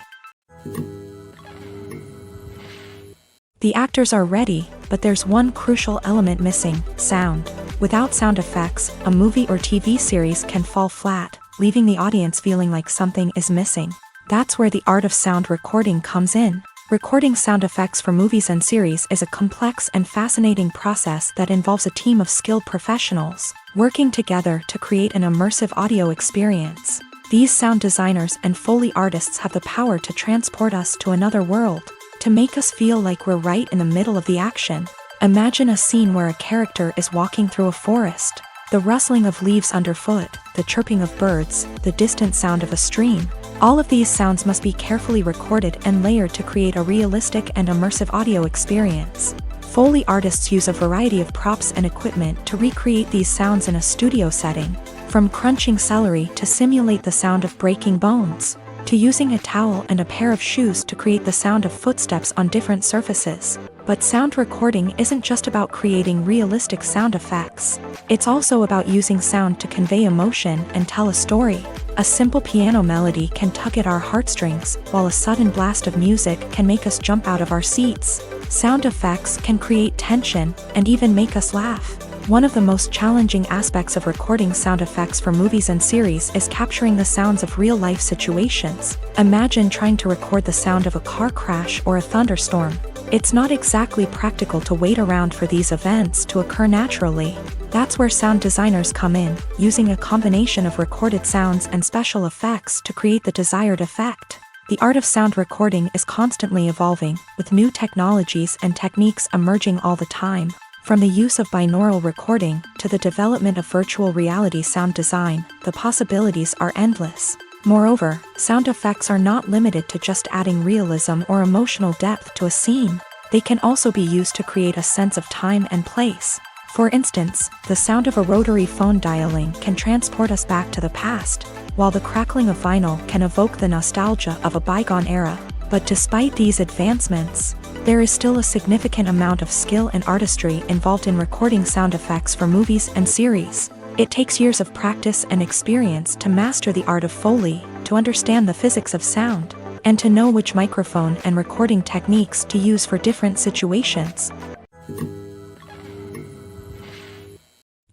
Speaker 1: The actors are ready, but there's one crucial element missing: sound. Without sound effects, a movie or TV series can fall flat, leaving the audience feeling like something is missing. That's where the art of sound recording comes in. Recording sound effects for movies and series is a complex and fascinating process that involves a team of skilled professionals working together to create an immersive audio experience. These sound designers and Foley artists have the power to transport us to another world, to make us feel like we're right in the middle of the action. Imagine a scene where a character is walking through a forest. The rustling of leaves underfoot, the chirping of birds, the distant sound of a stream. All of these sounds must be carefully recorded and layered to create a realistic and immersive audio experience. Foley artists use a variety of props and equipment to recreate these sounds in a studio setting, from crunching celery to simulate the sound of breaking bones, to using a towel and a pair of shoes to create the sound of footsteps on different surfaces. But sound recording isn't just about creating realistic sound effects. It's also about using sound to convey emotion and tell a story. A simple piano melody can tug at our heartstrings, while a sudden blast of music can make us jump out of our seats. Sound effects can create tension and even make us laugh. One of the most challenging aspects of recording sound effects for movies and series is capturing the sounds of real-life situations. Imagine trying to record the sound of a car crash or a thunderstorm. It's not exactly practical to wait around for these events to occur naturally. That's where sound designers come in, using a combination of recorded sounds and special effects to create the desired effect. The art of sound recording is constantly evolving, with new technologies and techniques emerging all the time. From the use of binaural recording to the development of virtual reality sound design, the possibilities are endless. Moreover, sound effects are not limited to just adding realism or emotional depth to a scene. they can also be used to create a sense of time and place. For instance, the sound of a rotary phone dialing can transport us back to the past, while the crackling of vinyl can evoke the nostalgia of a bygone era. But despite these advancements, there is still a significant amount of skill and artistry involved in recording sound effects for movies and series. It takes years of practice and experience to master the art of Foley, to understand the physics of sound, and to know which microphone and recording techniques to use for different situations.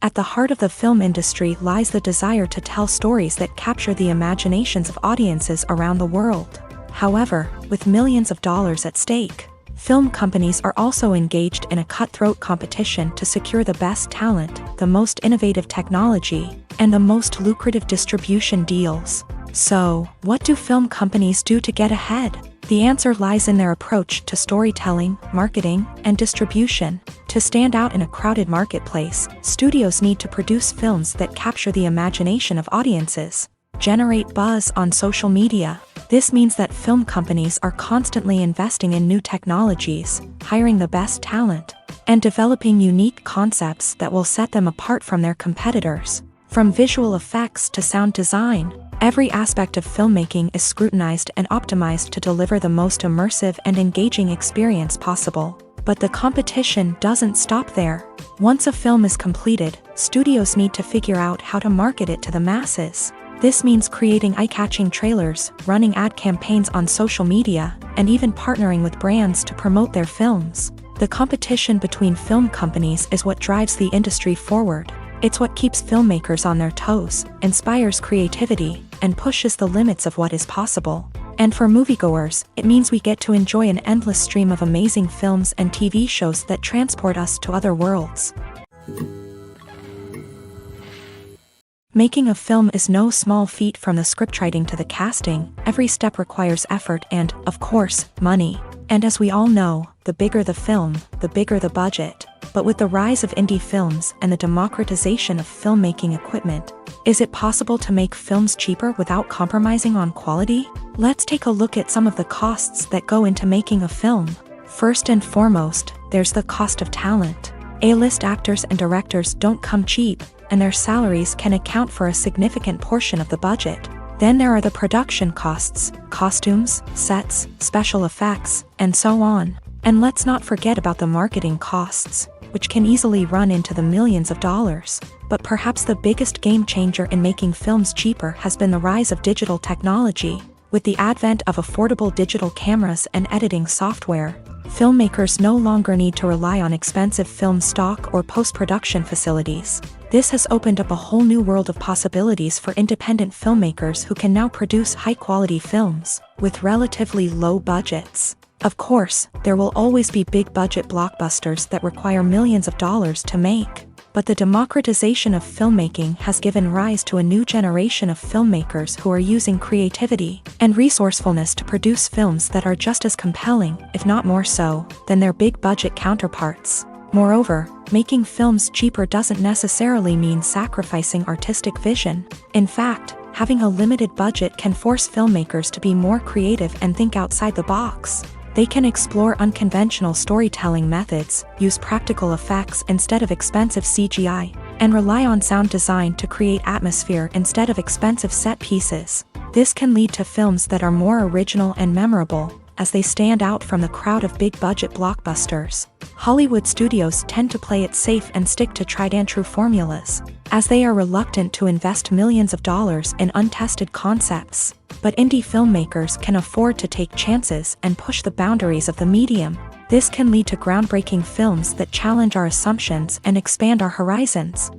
Speaker 1: At the heart of the film industry lies the desire to tell stories that capture the imaginations of audiences around the world. However, with millions of dollars at stake, film companies are also engaged in a cutthroat competition to secure the best talent, the most innovative technology, and the most lucrative distribution deals. So, what do film companies do to get ahead? The answer lies in their approach to storytelling, marketing, and distribution. To stand out in a crowded marketplace, studios need to produce films that capture the imagination of audiences, generate buzz on social media. This means that film companies are constantly investing in new technologies, hiring the best talent, and developing unique concepts that will set them apart from their competitors. From visual effects to sound design, every aspect of filmmaking is scrutinized and optimized to deliver the most immersive and engaging experience possible. But the competition doesn't stop there. Once a film is completed, studios need to figure out how to market it to the masses. This means creating eye-catching trailers, running ad campaigns on social media, and even partnering with brands to promote their films. The competition between film companies is what drives the industry forward. It's what keeps filmmakers on their toes, inspires creativity, and pushes the limits of what is possible. And for moviegoers, it means we get to enjoy an endless stream of amazing films and TV shows that transport us to other worlds. Making a film is no small feat. From the scriptwriting to the casting, every step requires effort and, of course, money. And as we all know, the bigger the film, the bigger the budget. But with the rise of indie films and the democratization of filmmaking equipment, is it possible to make films cheaper without compromising on quality? Let's take a look at some of the costs that go into making a film. First and foremost, there's the cost of talent. A-list actors and directors don't come cheap, and their salaries can account for a significant portion of the budget. Then there are the production costs, costumes, sets, special effects, and so on. And let's not forget about the marketing costs, which can easily run into the millions of dollars. But perhaps the biggest game changer in making films cheaper has been the rise of digital technology. With the advent of affordable digital cameras and editing software, filmmakers no longer need to rely on expensive film stock or post-production facilities. This has opened up a whole new world of possibilities for independent filmmakers who can now produce high-quality films with relatively low budgets. Of course, there will always be big-budget blockbusters that require millions of dollars to make. But the democratization of filmmaking has given rise to a new generation of filmmakers who are using creativity and resourcefulness to produce films that are just as compelling, if not more so, than their big-budget counterparts. Moreover, making films cheaper doesn't necessarily mean sacrificing artistic vision. In fact, having a limited budget can force filmmakers to be more creative and think outside the box. They can explore unconventional storytelling methods, use practical effects instead of expensive CGI, and rely on sound design to create atmosphere instead of expensive set pieces. This can lead to films that are more original and memorable, as they stand out from the crowd of big-budget blockbusters. Hollywood studios tend to play it safe and stick to tried-and-true formulas, as they are reluctant to invest millions of dollars in untested concepts. But indie filmmakers can afford to take chances and push the boundaries of the medium. This can lead to groundbreaking films that challenge our assumptions and expand our horizons.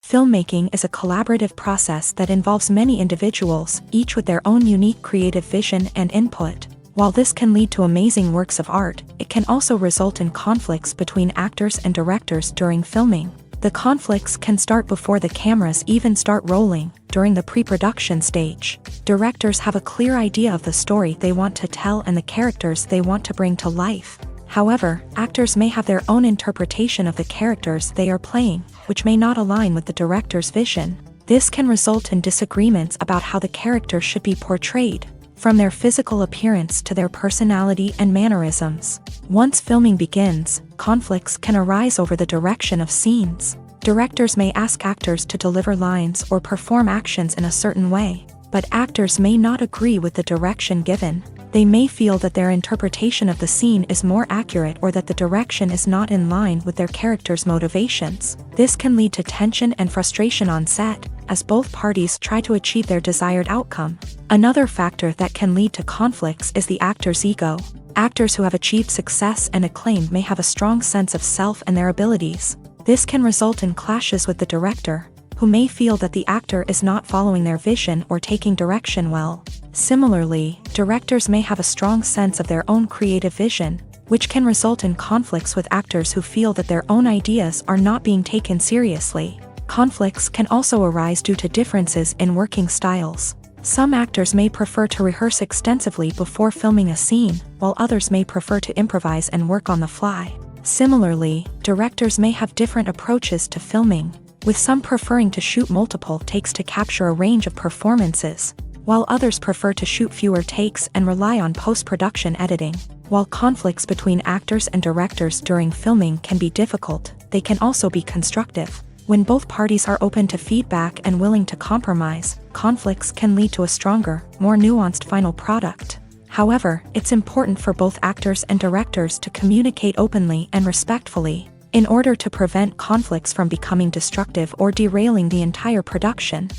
Speaker 1: Filmmaking is a collaborative process that involves many individuals, each with their own unique creative vision and input. While this can lead to amazing works of art, it can also result in conflicts between actors and directors during filming. The conflicts can start before the cameras even start rolling, during the pre-production stage. Directors have a clear idea of the story they want to tell and the characters they want to bring to life. However, actors may have their own interpretation of the characters they are playing, which may not align with the director's vision. This can result in disagreements about how the character should be portrayed. from their physical appearance to their personality and mannerisms. Once filming begins, conflicts can arise over the direction of scenes. Directors may ask actors to deliver lines or perform actions in a certain way, but actors may not agree with the direction given. They may feel that their interpretation of the scene is more accurate or that the direction is not in line with their character's motivations. This can lead to tension and frustration on set, as both parties try to achieve their desired outcome. Another factor that can lead to conflicts is the actor's ego. Actors who have achieved success and acclaim may have a strong sense of self and their abilities. This can result in clashes with the director, who may feel that the actor is not following their vision or taking direction well. Similarly, directors may have a strong sense of their own creative vision, which can result in conflicts with actors who feel that their own ideas are not being taken seriously. Conflicts can also arise due to differences in working styles. Some actors may prefer to rehearse extensively before filming a scene, while others may prefer to improvise and work on the fly. Similarly, directors may have different approaches to filming, with some preferring to shoot multiple takes to capture a range of performances, while others prefer to shoot fewer takes and rely on post-production editing. While conflicts between actors and directors during filming can be difficult, they can also be constructive. When both parties are open to feedback and willing to compromise, conflicts can lead to a stronger, more nuanced final product. However, it's important for both actors and directors to communicate openly and respectfully, in order to prevent conflicts from becoming destructive or derailing the entire production.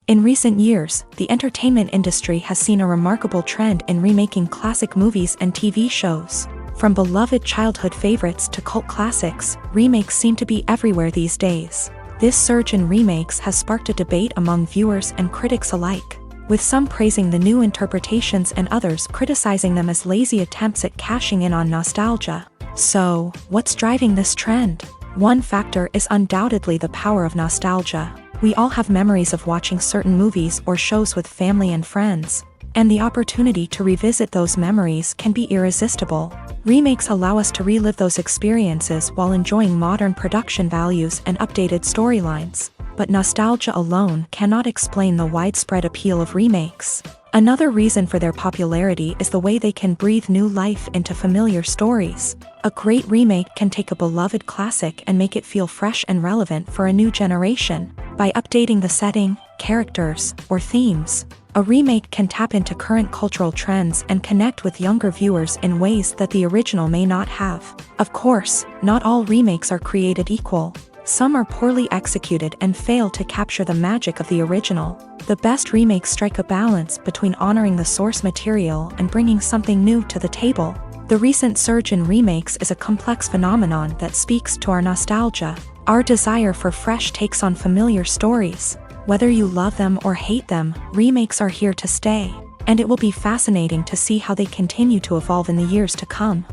Speaker 1: In recent years, the entertainment industry has seen a remarkable trend in remaking classic movies and TV shows. From beloved childhood favorites to cult classics, remakes seem to be everywhere these days. This surge in remakes has sparked a debate among viewers and critics alike, with some praising the new interpretations and others criticizing them as lazy attempts at cashing in on nostalgia. So, what's driving this trend? One factor is undoubtedly the power of nostalgia. We all have memories of watching certain movies or shows with family and friends, and the opportunity to revisit those memories can be irresistible. Remakes allow us to relive those experiences while enjoying modern production values and updated storylines. But nostalgia alone cannot explain the widespread appeal of remakes. Another reason for their popularity is the way they can breathe new life into familiar stories. A great remake can take a beloved classic and make it feel fresh and relevant for a new generation. By updating the setting, characters, or themes, a remake can tap into current cultural trends and connect with younger viewers in ways that the original may not have. Of course, not all remakes are created equal. Some are poorly executed and fail to capture the magic of the original. The best remakes strike a balance between honoring the source material and bringing something new to the table. The recent surge in remakes is a complex phenomenon that speaks to our nostalgia, our desire for fresh takes on familiar stories. Whether you love them or hate them, remakes are here to stay, and it will be fascinating to see how they continue to evolve in the years to come.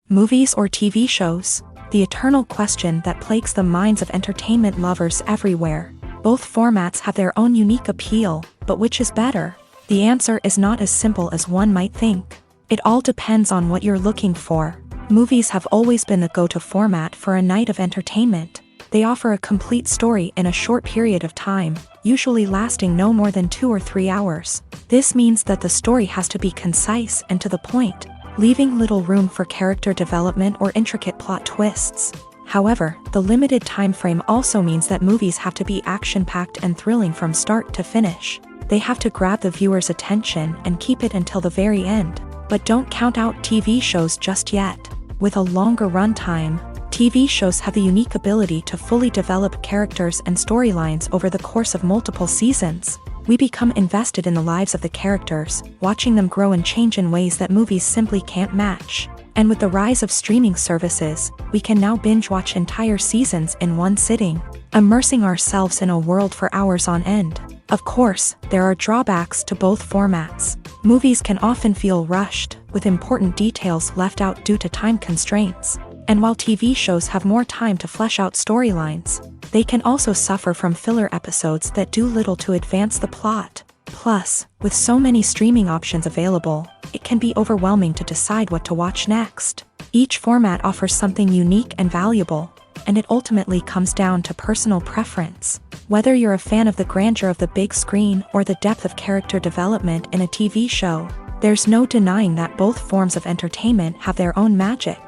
Speaker 1: Movies or TV shows? The eternal question that plagues the minds of entertainment lovers everywhere. Both formats have their own unique appeal, but which is better? The answer is not as simple as one might think. It all depends on what you're looking for. Movies have always been the go-to format for a night of entertainment. They offer a complete story in a short period of time, usually lasting no more than 2 or 3 hours. This means that the story has to be concise and to the point, leaving little room for character development or intricate plot twists. However, the limited time frame also means that movies have to be action-packed and thrilling from start to finish. They have to grab the viewer's attention and keep it until the very end. But don't count out TV shows just yet. With a longer runtime, TV shows have the unique ability to fully develop characters and storylines over the course of multiple seasons. We become invested in the lives of the characters, watching them grow and change in ways that movies simply can't match. And with the rise of streaming services, we can now binge-watch entire seasons in one sitting, immersing ourselves in a world for hours on end. Of course, there are drawbacks to both formats. Movies can often feel rushed, with important details left out due to time constraints. And while TV shows have more time to flesh out storylines, they can also suffer from filler episodes that do little to advance the plot. Plus, with so many streaming options available, it can be overwhelming to decide what to watch next. Each format offers something unique and valuable, and it ultimately comes down to personal preference. Whether you're a fan of the grandeur of the big screen or the depth of character development in a TV show, there's no denying that both forms of entertainment have their own magic.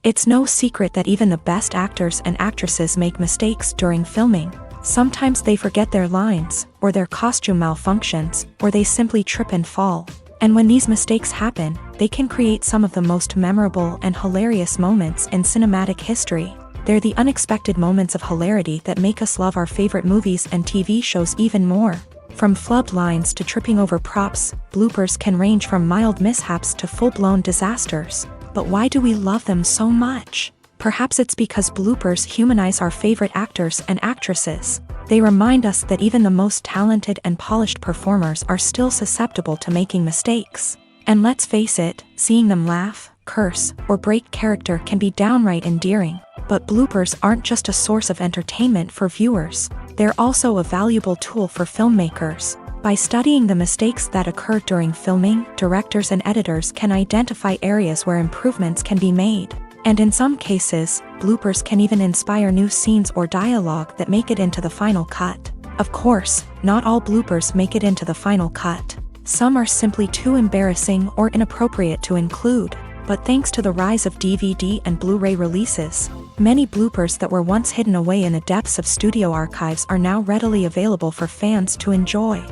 Speaker 1: It's no secret that even the best actors and actresses make mistakes during filming. Sometimes they forget their lines, or their costume malfunctions, or they simply trip and fall. And when these mistakes happen, they can create some of the most memorable and hilarious moments in cinematic history. They're the unexpected moments of hilarity that make us love our favorite movies and TV shows even more. From flubbed lines to tripping over props, bloopers can range from mild mishaps to full-blown disasters. But why do we love them so much? Perhaps it's because bloopers humanize our favorite actors and actresses. They remind us that even the most talented and polished performers are still susceptible to making mistakes. And let's face it, seeing them laugh, curse, or break character can be downright endearing. But bloopers aren't just a source of entertainment for viewers. They're also a valuable tool for filmmakers. By studying the mistakes that occur during filming, directors and editors can identify areas where improvements can be made. And in some cases, bloopers can even inspire new scenes or dialogue that make it into the final cut. Of course, not all bloopers make it into the final cut. Some are simply too embarrassing or inappropriate to include. But thanks to the rise of DVD and Blu-ray releases, many bloopers that were once hidden away in the depths of studio archives are now readily available for fans to enjoy.